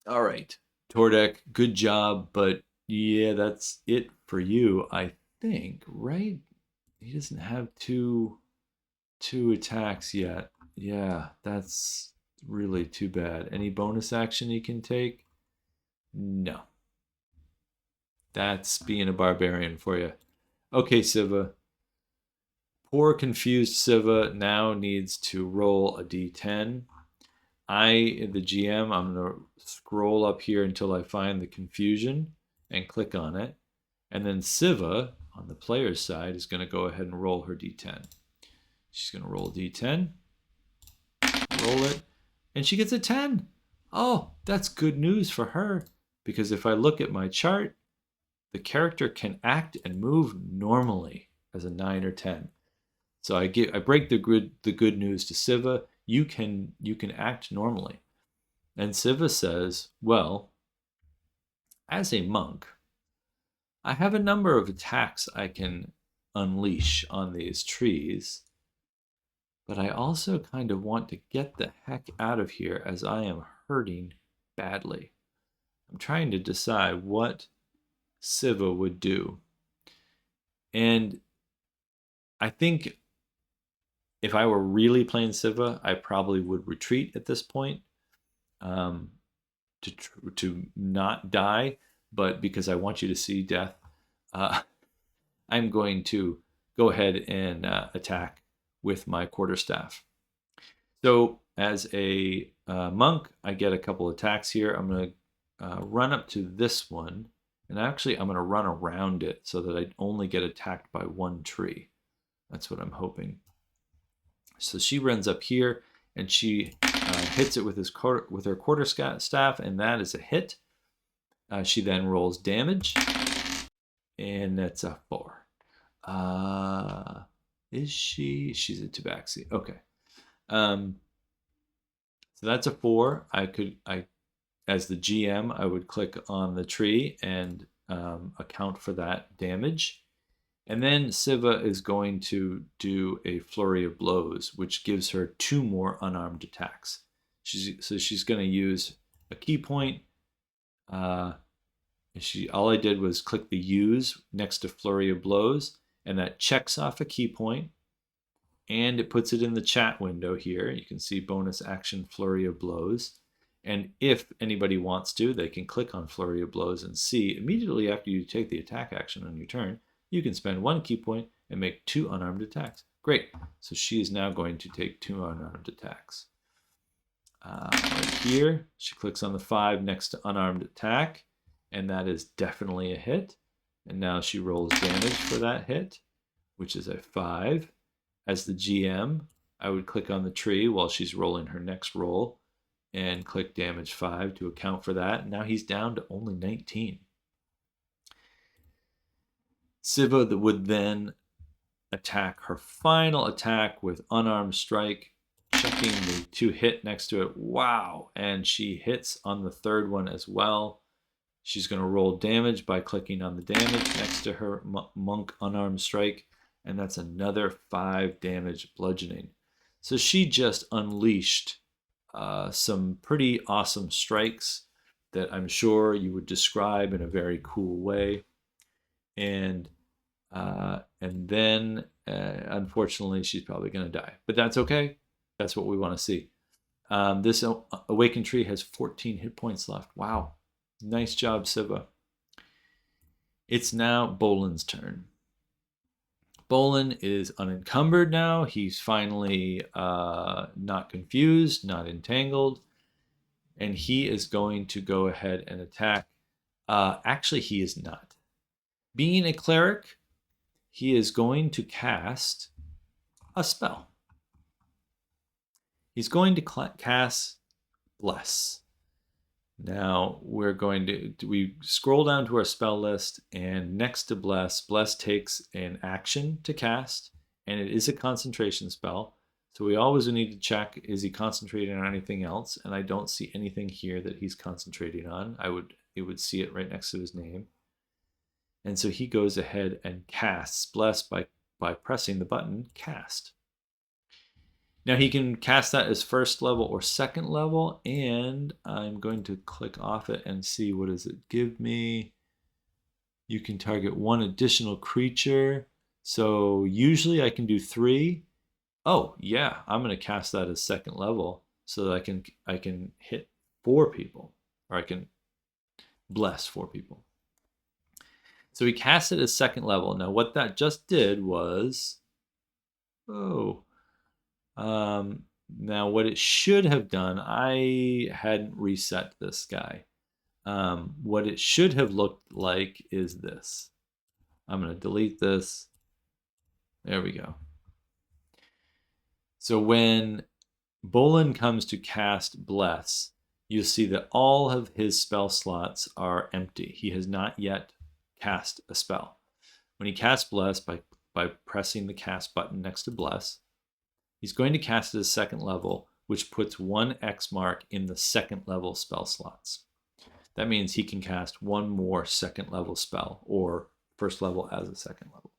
All right, Tordek, good job, but yeah, that's it for you, I think, right? He doesn't have two attacks yet. Yeah, that's really too bad. Any bonus action he can take? No. That's being a barbarian for you. Okay, Siva. Poor confused Siva now needs to roll a d10. The GM, I'm going to scroll up here until I find the confusion and click on it. And then Siva, on the player's side, is going to go ahead and roll her d10. She's going to roll a d10, roll it, and she gets a 10. Oh, that's good news for her, because if I look at my chart, the character can act and move normally as a 9 or 10. So I break the good news to Siva. You can act normally. And Siva says, well, as a monk, I have a number of attacks I can unleash on these trees, but I also kind of want to get the heck out of here as I am hurting badly. I'm trying to decide what Siva would do. And I think if I were really playing Siva, I probably would retreat at this point to not die. But because I want you to see death, I'm going to go ahead and attack with my quarterstaff. So as a monk, I get a couple attacks here. I'm going to run up to this one, and actually I'm going to run around it so that I only get attacked by one tree. That's what I'm hoping. So she runs up here, and she hits it with her quarterstaff, and that is a hit. She then rolls damage, and that's a 4. Is she? She's a tabaxi. Okay. So that's a 4. As the GM, I would click on the tree and account for that damage. And then Siva is going to do a flurry of blows, which gives her 2 more unarmed attacks. So she's going to use a key point. All I did was click the use next to flurry of blows, and that checks off a key point, and it puts it in the chat window here. You can see bonus action flurry of blows, And if anybody wants to, they can click on Flurry of Blows and see immediately after you take the attack action on your turn, you can spend 1 key point and make 2 unarmed attacks. Great. So she is now going to take 2 unarmed attacks. Right here, she clicks on the 5 next to unarmed attack, and that is definitely a hit. And now she rolls damage for that hit, which is a 5. As the GM, I would click on the tree while she's rolling her next roll and click damage 5 to account for that. Now he's down to only 19. Siva would then attack her final attack with unarmed strike, checking the 2 hit next to it. Wow, and she hits on the 3rd one as well. She's going to roll damage by clicking on the damage next to her monk unarmed strike, and that's another 5 damage bludgeoning. So she just unleashed some pretty awesome strikes that I'm sure you would describe in a very cool way. And then unfortunately she's probably going to die, but that's okay. That's what we want to see. This awakened tree has 14 hit points left. Wow, nice job, Siva. It's now Bolin's turn. Bolin is unencumbered now. He's finally not confused, not entangled, and he is going to go ahead and attack. Actually, he is not. Being a cleric, he is going to cast a spell. He's going to cast Bless. Now we're going to, we scroll down to our spell list, and next to Bless, Bless takes an action to cast, and it is a concentration spell. So we always need to check, is he concentrating on anything else? And I don't see anything here that he's concentrating on. You would see it right next to his name. And so he goes ahead and casts Bless by pressing the button Cast. Now he can cast that as 1st level or 2nd level, and I'm going to click off it and see what does it give me. You can target 1 additional creature. So usually I can do 3. Oh yeah, I'm going to cast that as 2nd level so that I can hit 4 people, or I can bless 4 people. So he cast it as 2nd level. Now what that just did was, now what it should have done, I hadn't reset this guy. What it should have looked like is this. I'm going to delete this. There we go. So when Bolin comes to cast Bless, you'll see that all of his spell slots are empty. He has not yet cast a spell. When he casts Bless by pressing the cast button next to Bless, he's going to cast it as 2nd level, which puts 1 X mark in the 2nd level spell slots. That means he can cast 1 more 2nd level spell, or 1st level as a 2nd level.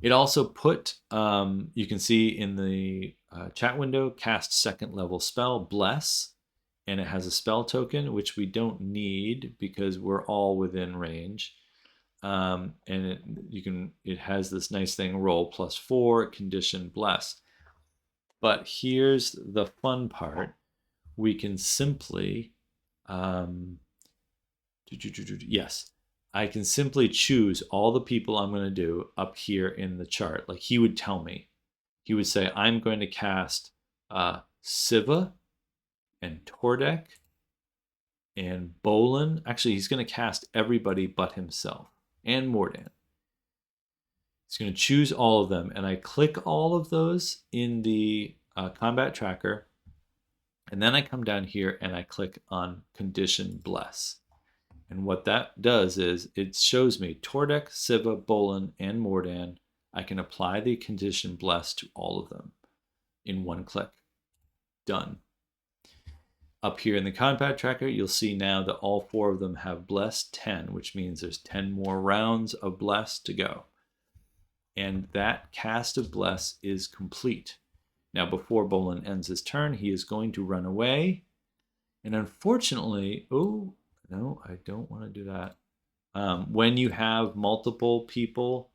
It also put, you can see in the chat window, cast 2nd level spell, Bless, and it has a spell token, which we don't need because we're all within range. And it has this nice thing, roll +4, condition blessed. But here's the fun part. We can simply, yes, I can simply choose all the people I'm going to do up here in the chart. Like he would tell me, he would say, I'm going to cast Siva and Tordek and Bolin. Actually, he's going to cast everybody but himself and Mordan. He's going to choose all of them, and I click all of those in the combat tracker, and then I come down here and I click on condition bless. And what that does is it shows me Tordek, Siva, Bolin, and Mordan. I can apply the condition bless to all of them in 1 click. Done. Up here in the combat tracker, you'll see now that all 4 of them have bless 10, which means there's 10 more rounds of bless to go. And that cast of bless is complete. Now, before Bolin ends his turn, he is going to run away. And unfortunately, oh, no, I don't want to do that. When you have multiple people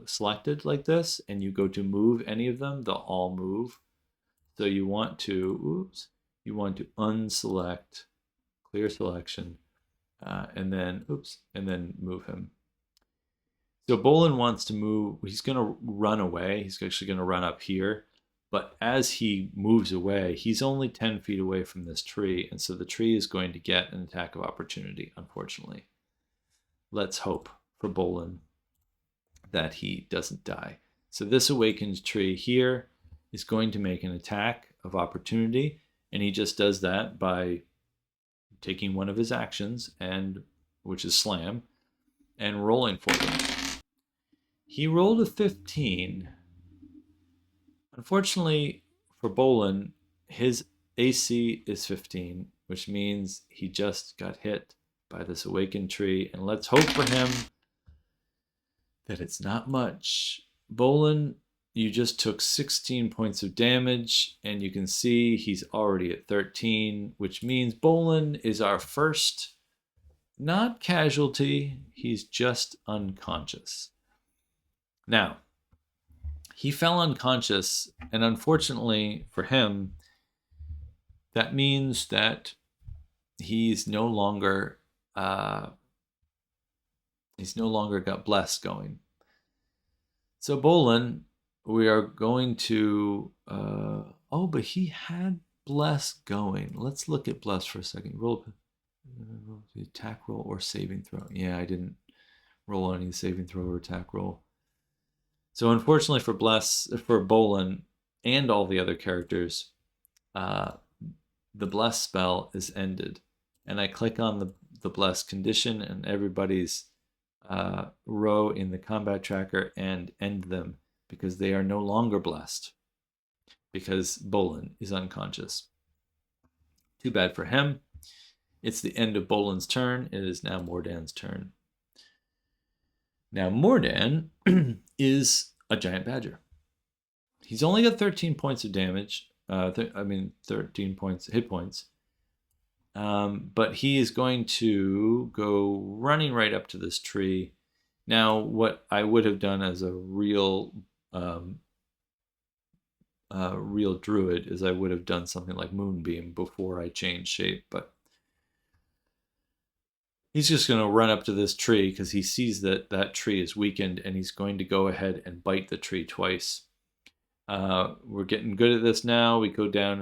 selected like this, and you go to move any of them, they'll all move. So you want to, unselect, clear selection, and then, and then move him. So Bolin wants to move, he's going to run away. He's actually going to run up here. But as he moves away, he's only 10 feet away from this tree. And so the tree is going to get an attack of opportunity, unfortunately. Let's hope for Bolin that he doesn't die. So this awakened tree here is going to make an attack of opportunity. And he just does that by taking one of his actions, and which is slam, and rolling for them. He rolled a 15. Unfortunately for Bolin, his AC is 15, which means he just got hit by this awakened tree. And let's hope for him that it's not much. Bolin, you just took 16 points of damage, and you can see he's already at 13, which means Bolin is our first, not casualty, he's just unconscious. Now, he fell unconscious, and unfortunately for him, that means that he's no longer got bless going. So Bolin, we are going to but he had bless going. Let's look at bless for a second. Roll the attack roll or saving throw. Yeah, I didn't roll any saving throw or attack roll. So unfortunately for Bolin and all the other characters, the bless spell is ended. And I click on the bless condition and everybody's row in the combat tracker and end them, because they are no longer blessed, because Bolin is unconscious. Too bad for him. It's the end of Bolin's turn. It is now Mordan's turn. Now Mordan is a giant badger. He's only got 13 points of damage. 13 hit points. But he is going to go running right up to this tree. Now, what I would have done as a real druid is I would have done something like Moonbeam before I changed shape, but he's just going to run up to this tree because he sees that that tree is weakened, and he's going to go ahead and bite the tree twice. We're getting good at this now. We go down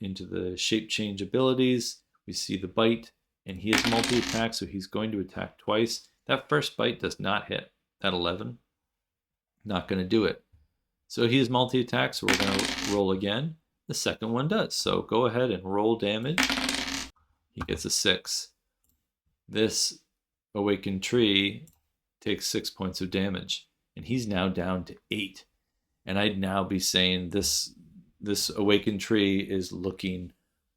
into the shape change abilities. We see the bite, and he has multi-attack, so he's going to attack twice. That first bite does not hit. That 11, not going to do it. So he has multi-attack, so we're going to roll again. The second one does. So go ahead and roll damage. He gets a 6. This awakened tree takes 6 points of damage, and he's now down to 8. And I'd now be saying this awakened tree is looking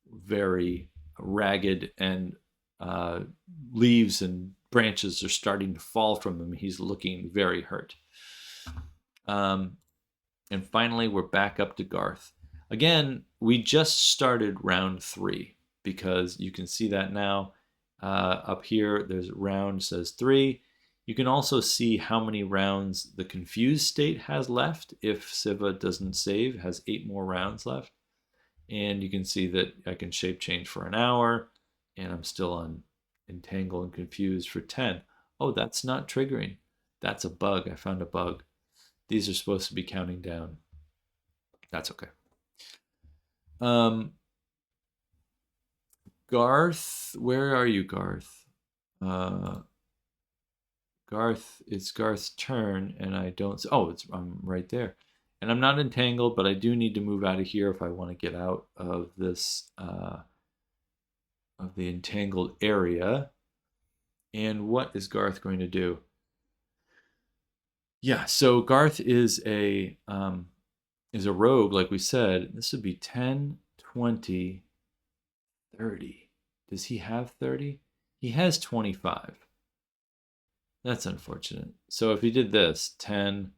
very ragged, and leaves and branches are starting to fall from him. He's looking very hurt. And finally, we're back up to Garth. Again, we just started round 3, because you can see that now. Up here, there's round says 3. You can also see how many rounds the confused state has left. If Siva doesn't save, has 8 more rounds left. And you can see that I can shape change for an hour, and I'm still on Entangle and Confused for 10. Oh, that's not triggering. That's a bug. I found a bug. These are supposed to be counting down. That's okay. Garth, where are you, Garth? Garth, it's Garth's turn, and I don't. Oh, I'm right there, and I'm not entangled, but I do need to move out of here if I want to get out of this of the entangled area. And what is Garth going to do? Yeah, so Garth is a rogue, like we said. This would be 10, 20, 30. Does he have 30? He has 25. That's unfortunate. So if he did this, 10,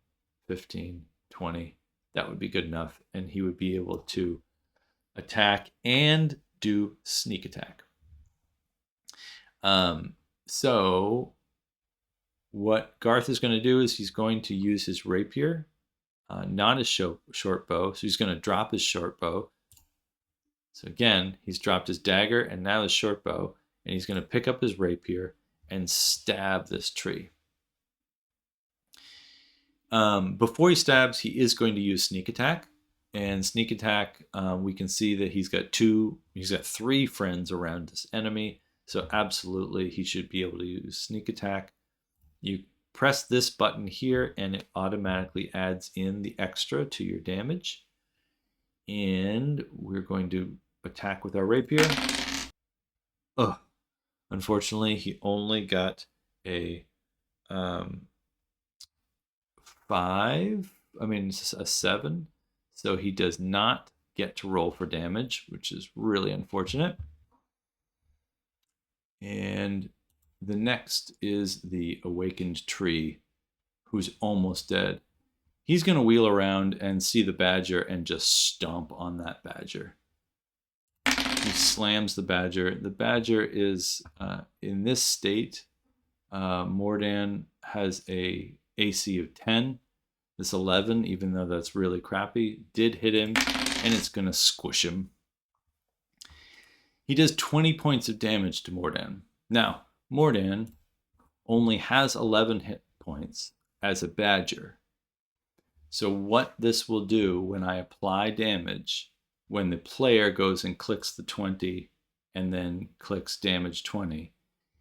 15, 20, that would be good enough, and he would be able to attack and do sneak attack. So what Garth is going to do is he's going to use his rapier, not his short bow. So he's going to drop his short bow. So again, he's dropped his dagger and now his short bow, and he's going to pick up his rapier and stab this tree. Before he stabs, he is going to use sneak attack. And sneak attack, we can see that he's got 3 friends around this enemy. So absolutely, he should be able to use sneak attack. You press this button here, and it automatically adds in the extra to your damage. And we're going to attack with our rapier. Ugh. Unfortunately, he only got a 7. So he does not get to roll for damage, which is really unfortunate. And the next is the awakened tree, who's almost dead. He's going to wheel around and see the badger and just stomp on that badger. He slams the badger. The badger is in this state. Mordan has a AC of 10. This 11, even though that's really crappy, did hit him, and it's going to squish him. He does 20 points of damage to Mordan. Now, Mordan only has 11 hit points as a badger. So what this will do when I apply damage, when the player goes and clicks the 20 and then clicks damage 20,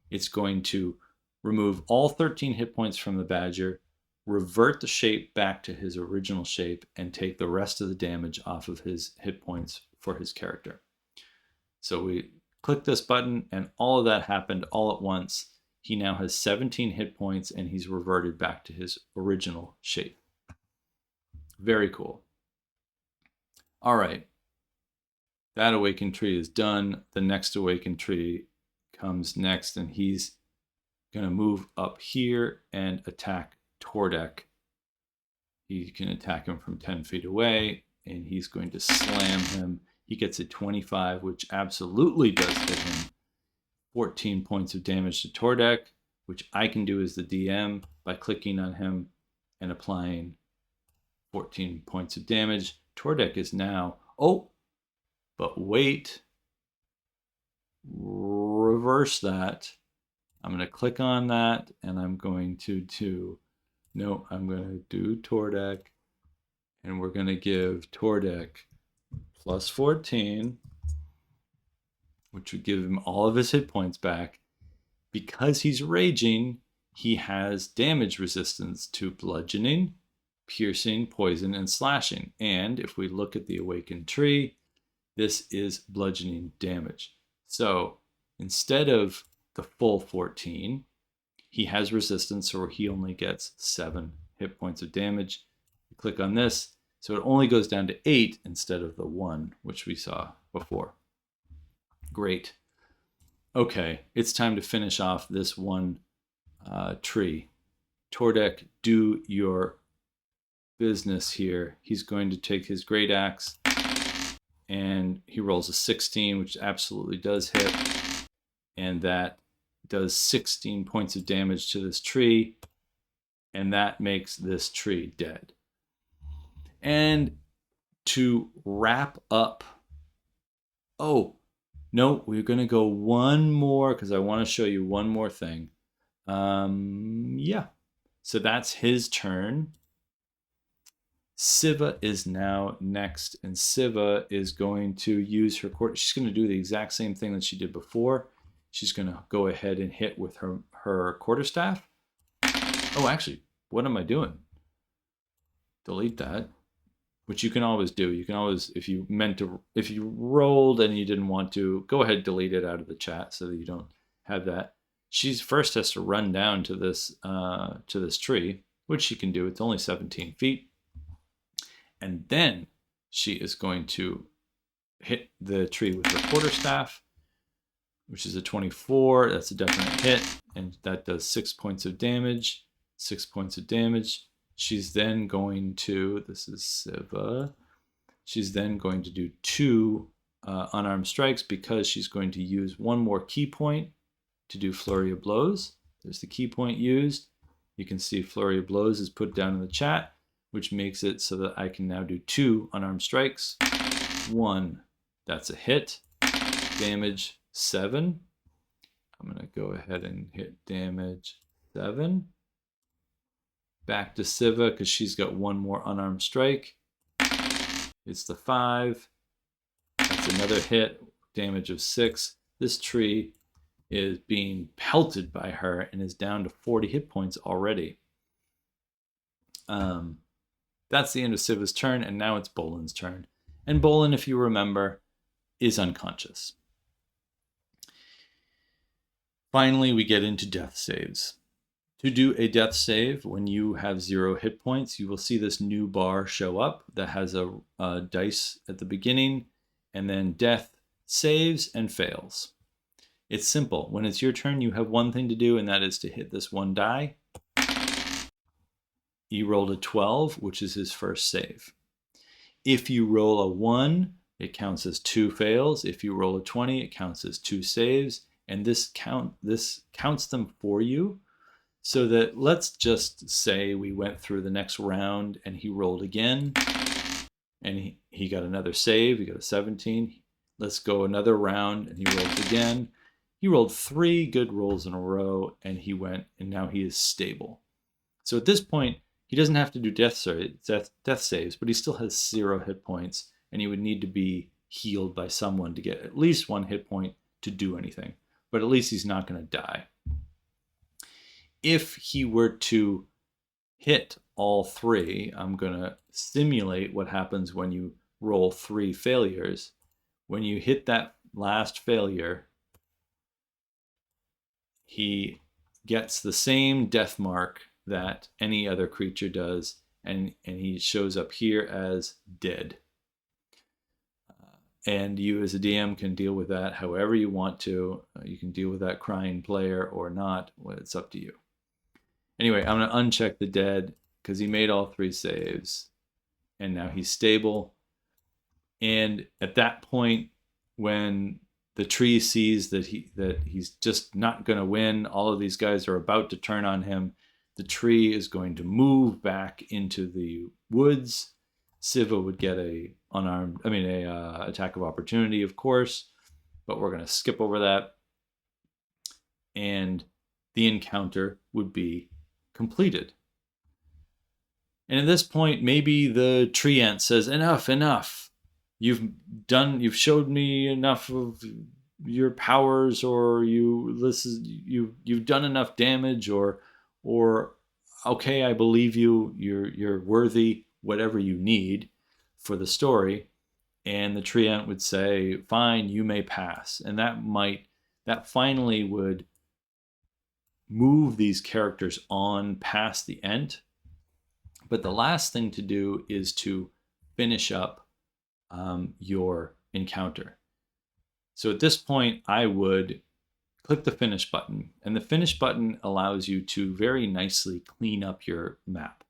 it's going to remove all 13 hit points from the badger, revert the shape back to his original shape, and take the rest of the damage off of his hit points for his character. So we click this button, and all of that happened all at once. He now has 17 hit points, and he's reverted back to his original shape. Very cool. All right. That awakened tree is done. The next awakened tree comes next, and he's going to move up here and attack Tordek. He can attack him from 10 feet away, and he's going to slam him. He gets a 25, which absolutely does hit him. 14 points of damage to Tordek, which I can do as the DM by clicking on him and applying 14 points of damage. Tordek is now... Oh, but wait. Reverse that. I'm going to click on that, and I'm going to do... No, I'm going to do Tordek, and we're going to give Tordek plus 14, which would give him all of his hit points back. Because he's raging, he has damage resistance to bludgeoning, piercing, poison, and slashing. And if we look at the awakened tree, this is bludgeoning damage. So instead of the full 14, he has resistance, or he only gets 7 hit points of damage. You click on this, so it only goes down to 8 instead of the 1, which we saw before. Great. Okay, it's time to finish off this one tree. Tordek, do your business here. He's going to take his great axe, and he rolls a 16, which absolutely does hit, and that does 16 points of damage to this tree, and that makes this tree dead. And to wrap up, oh, no, we're going to go one more because I want to show you one more thing. Yeah, so that's his turn. Siva is now next, and Siva is going to use her quarter. She's going to do the exact same thing that she did before. She's going to go ahead and hit with her quarterstaff. Oh, actually, what am I doing? Delete that, which you can always do. You can always, if you rolled and you didn't want to, go ahead, delete it out of the chat so that you don't have that. She first has to run down to this tree, which she can do. It's only 17 feet. And then she is going to hit the tree with her quarterstaff, which is a 24. That's a definite hit, and that does 6 points of damage. 6 points of damage. She's then going to, this is Siva, she's then going to do 2 unarmed strikes because she's going to use 1 more key point to do Flurry of Blows. There's the key point used. You can see Flurry of Blows is put down in the chat, which makes it so that I can now do 2 unarmed strikes. 1, That's a hit. Damage 7. I'm going to go ahead and hit damage 7. Back to Siva because she's got one more unarmed strike. It's the 5. That's another hit. Damage of 6. This tree is being pelted by her and is down to 40 hit points already. That's the end of Siva's turn, and now it's Bolan's turn. And Bolan, if you remember, is unconscious. Finally, we get into death saves. To do a death save, when you have 0 hit points, you will see this new bar show up that has a dice at the beginning, and then death saves and fails. It's simple. When it's your turn, you have one thing to do, and that is to hit this one die. He rolled a 12, which is his first save. If you roll a 1, it counts as 2 fails. If you roll a 20, it counts as 2 saves. And this counts them for you. So that, let's just say we went through the next round and he rolled again. And he got another save. He got a 17. Let's go another round and he rolls again. He rolled 3 good rolls in a row and he went, and now he is stable. So at this point, he doesn't have to do death saves, but he still has 0 hit points, and he would need to be healed by someone to get at least 1 hit point to do anything. But at least he's not going to die. If he were to hit all 3, I'm going to simulate what happens when you roll 3 failures. When you hit that last failure, he gets the same death mark that any other creature does, and he shows up here as dead. And you as a DM can deal with that however you want to. You can deal with that crying player or not. Well, it's up to you. Anyway, I'm going to uncheck the dead because he made all 3 saves, and now he's stable. And at that point, when the tree sees that he's just not going to win, all of these guys are about to turn on him, the tree is going to move back into the woods. Siva would get a attack of opportunity, of course, but we're going to skip over that. And the encounter would be completed. And at this point, maybe the tree ant says, enough. You've showed me enough of your powers, or you've done enough damage, or okay, I believe you. You're worthy. Whatever you need for the story. And the tree ant would say, fine, you may pass. And that finally would move these characters on past the end. But the last thing to do is to finish up your encounter. So at this point, I would click the finish button, and the finish button allows you to very nicely clean up your map.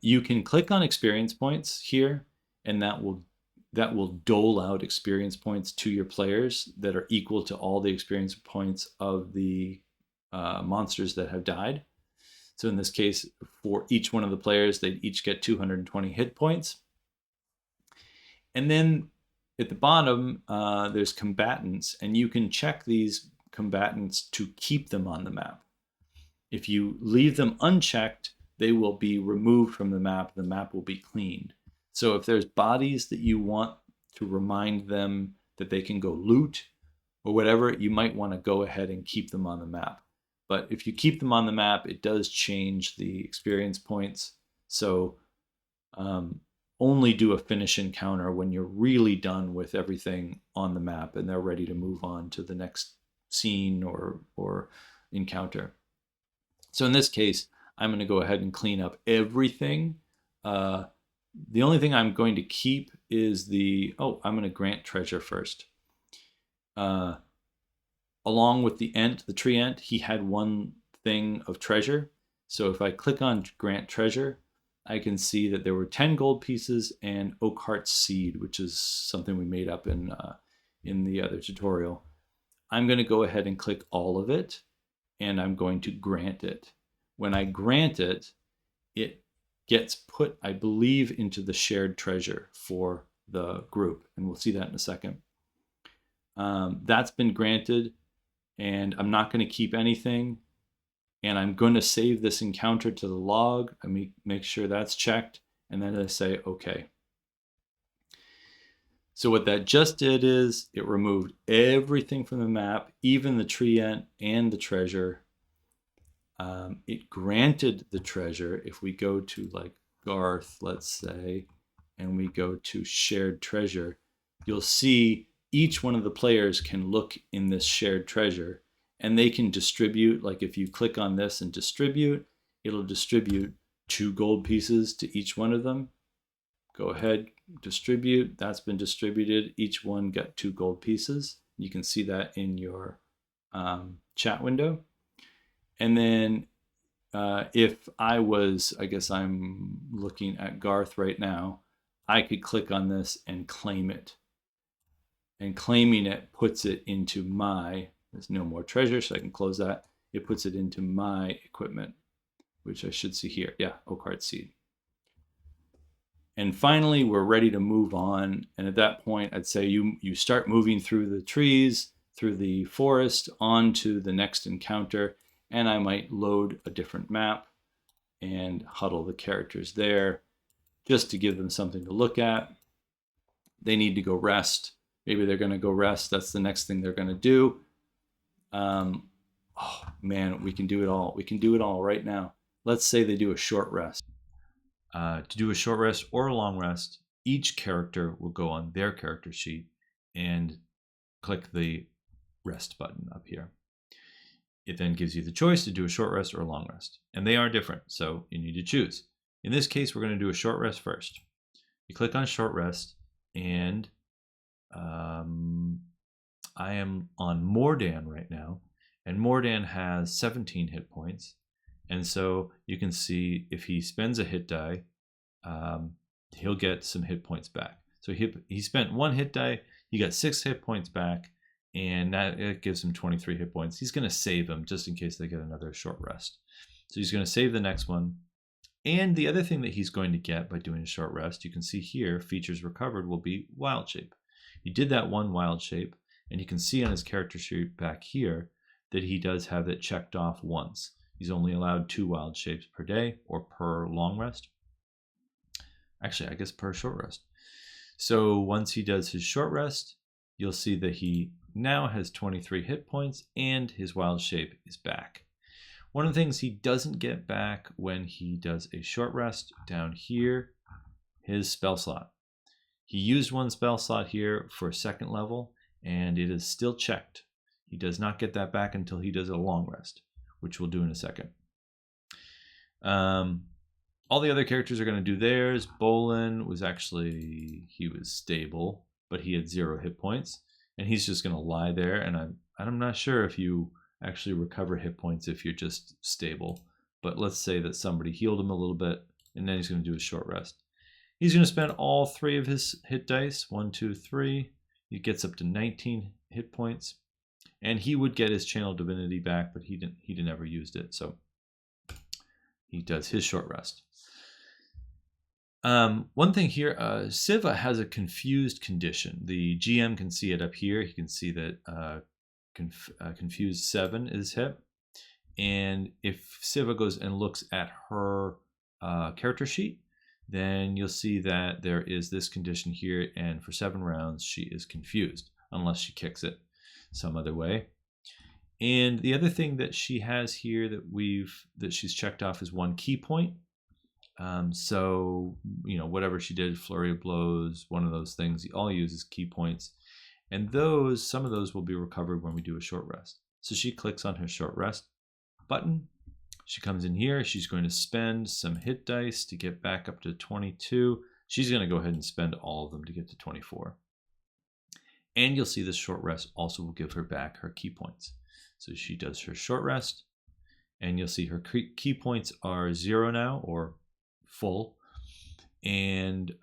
You can click on experience points here, and that will dole out experience points to your players that are equal to all the experience points of the monsters that have died. So in this case, for each one of the players, they'd each get 220 hit points. And then at the bottom, there's combatants, and you can check these combatants to keep them on the map. If you leave them unchecked, they will be removed from the map. The map will be cleaned. So if there's bodies that you want to remind them that they can go loot or whatever, you might want to go ahead and keep them on the map. But if you keep them on the map, it does change the experience points. So only do a finish encounter when you're really done with everything on the map and they're ready to move on to the next scene or encounter. So in this case, I'm going to go ahead and clean up everything. The only thing I'm going to keep is I'm going to grant treasure first. Along with the tree ant, he had one thing of treasure. So if I click on grant treasure, I can see that there were 10 gold pieces and oak heart seed, which is something we made up in the other tutorial. I'm going to go ahead and click all of it, and I'm going to grant it. When I grant it, it gets put, I believe, into the shared treasure for the group, and we'll see that in a second. That's been granted, and I'm not going to keep anything, and I'm going to save this encounter to the log. I make sure that's checked, and then I say okay. So what that just did is it removed everything from the map, even the treant and the treasure. It granted the treasure. If we go to like Garth, let's say, and we go to shared treasure, you'll see each one of the players can look in this shared treasure, and they can distribute. Like if you click on this and distribute, it'll distribute 2 gold pieces to each one of them. Go ahead, distribute. That's been distributed. Each one got 2 gold pieces. You can see that in your chat window. And then if I guess I'm looking at Garth right now, I could click on this and claim it. And claiming it puts it into there's no more treasure, so I can close that. It puts it into my equipment, which I should see here. Yeah, Oakheart Seed. And finally, we're ready to move on. And at that point, I'd say you start moving through the trees, through the forest, onto the next encounter. And I might load a different map and huddle the characters there just to give them something to look at. They need to go rest. Maybe they're going to go rest. That's the next thing they're going to do. Oh man, we can do it all. We can do it all right now. Let's say they do a short rest. To do a short rest or a long rest, each character will go on their character sheet and click the rest button up here. It then gives you the choice to do a short rest or a long rest. And they are different, so you need to choose. In this case, we're going to do a short rest first. You click on short rest, and I am on Mordan right now, and Mordan has 17 hit points. And so you can see if he spends a hit die, he'll get some hit points back. So he spent 1 hit die, he got 6 hit points back, and it gives him 23 hit points. He's going to save them just in case they get another short rest. So he's going to save the next one. And the other thing that he's going to get by doing a short rest, you can see here, features recovered will be wild shape. He did that 1 wild shape, and you can see on his character sheet back here that he does have it checked off once. He's only allowed 2 wild shapes per day or per long rest. Actually, I guess per short rest. So once he does his short rest, you'll see that he now has 23 hit points and his wild shape is back. One of the things he doesn't get back when he does a short rest down here, his spell slot. He used 1 spell slot here for 2nd level, and it is still checked. He does not get that back until he does a long rest, which we'll do in a second. All the other characters are going to do theirs. Bolin was he was stable, but he had 0 hit points, and he's just going to lie there. And I'm not sure if you actually recover hit points if you're just stable. But let's say that somebody healed him a little bit, and then he's going to do a short rest. He's going to spend all 3 of his hit dice. 1, 2, 3. He gets up to 19 hit points, and he would get his Channel Divinity back, but he never used it, so he does his short rest. One thing here, Siva has a confused condition. The GM can see it up here. He can see that confused 7 is hit. And if Siva goes and looks at her character sheet, then you'll see that there is this condition here, and for 7 rounds she is confused unless she kicks it some other way. And the other thing that she has here that she's checked off is 1 key point. So, whatever she did, flurry of blows, one of those things, all uses key points. And some of those will be recovered when we do a short rest. So she clicks on her short rest button. She comes in here. She's going to spend some hit dice to get back up to 22. She's going to go ahead and spend all of them to get to 24. And you'll see this short rest also will give her back her key points. So she does her short rest, and you'll see her key points are 0 now, or full, and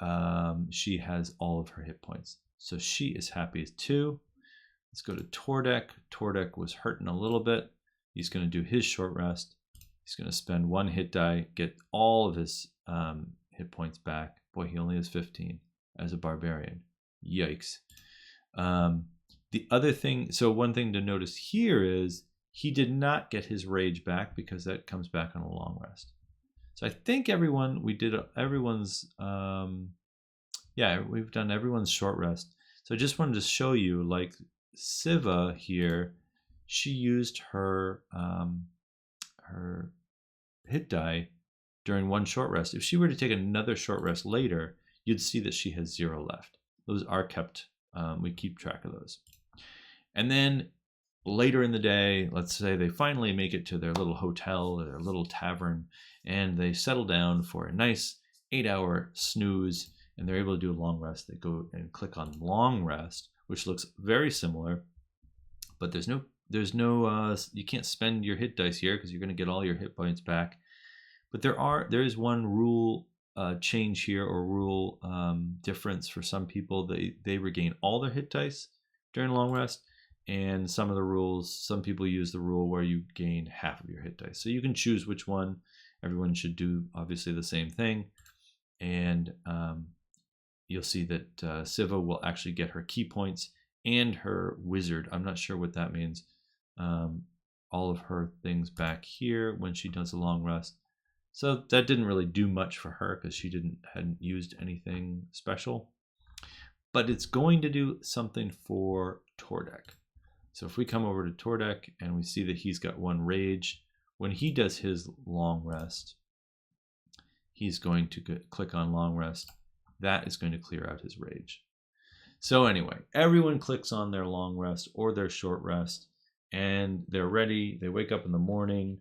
she has all of her hit points. So she is happy too. Let's go to Tordek. Tordek was hurting a little bit. He's going to do his short rest. He's going to spend 1 hit die, get all of his hit points back. Boy, he only has 15. as a barbarian. Yikes. The other thing, so one thing to notice here is he did not get his rage back because that comes back on a long rest. So I think everyone's, yeah, we've done everyone's short rest. So I just wanted to show you, like Siva here, she used her her hit die during one short rest. If she were to take another short rest later, you'd see that she has 0 left. Those are kept, we keep track of those. And then later in the day, let's say they finally make it to their little hotel or their little tavern, and they settle down for a nice 8-hour snooze, and they're able to do a long rest. They go and click on long rest, which looks very similar, but there's no you can't spend your hit dice here because you're going to get all your hit points back. But there is one rule change here, or rule difference for some people. They regain all their hit dice during long rest, and some of the rules, some people use the rule where you gain half of your hit dice. So you can choose which one. Everyone should do obviously the same thing, and you'll see that Siva will actually get her key points and her wizard. I'm not sure what that means. All of her things back here when she does a long rest. So that didn't really do much for her because she hadn't used anything special. But it's going to do something for Tordek. So if we come over to Tordek and we see that he's got 1 rage, when he does his long rest, he's going to click on long rest. That is going to clear out his rage. So anyway, everyone clicks on their long rest or their short rest, and they're ready. They wake up in the morning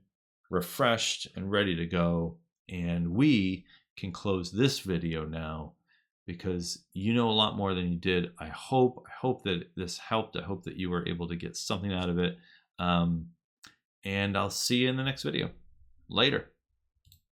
refreshed and ready to go, and we can close this video now because you know a lot more than you did. I hope that this helped. I hope that you were able to get something out of it, and I'll see you in the next video. Later.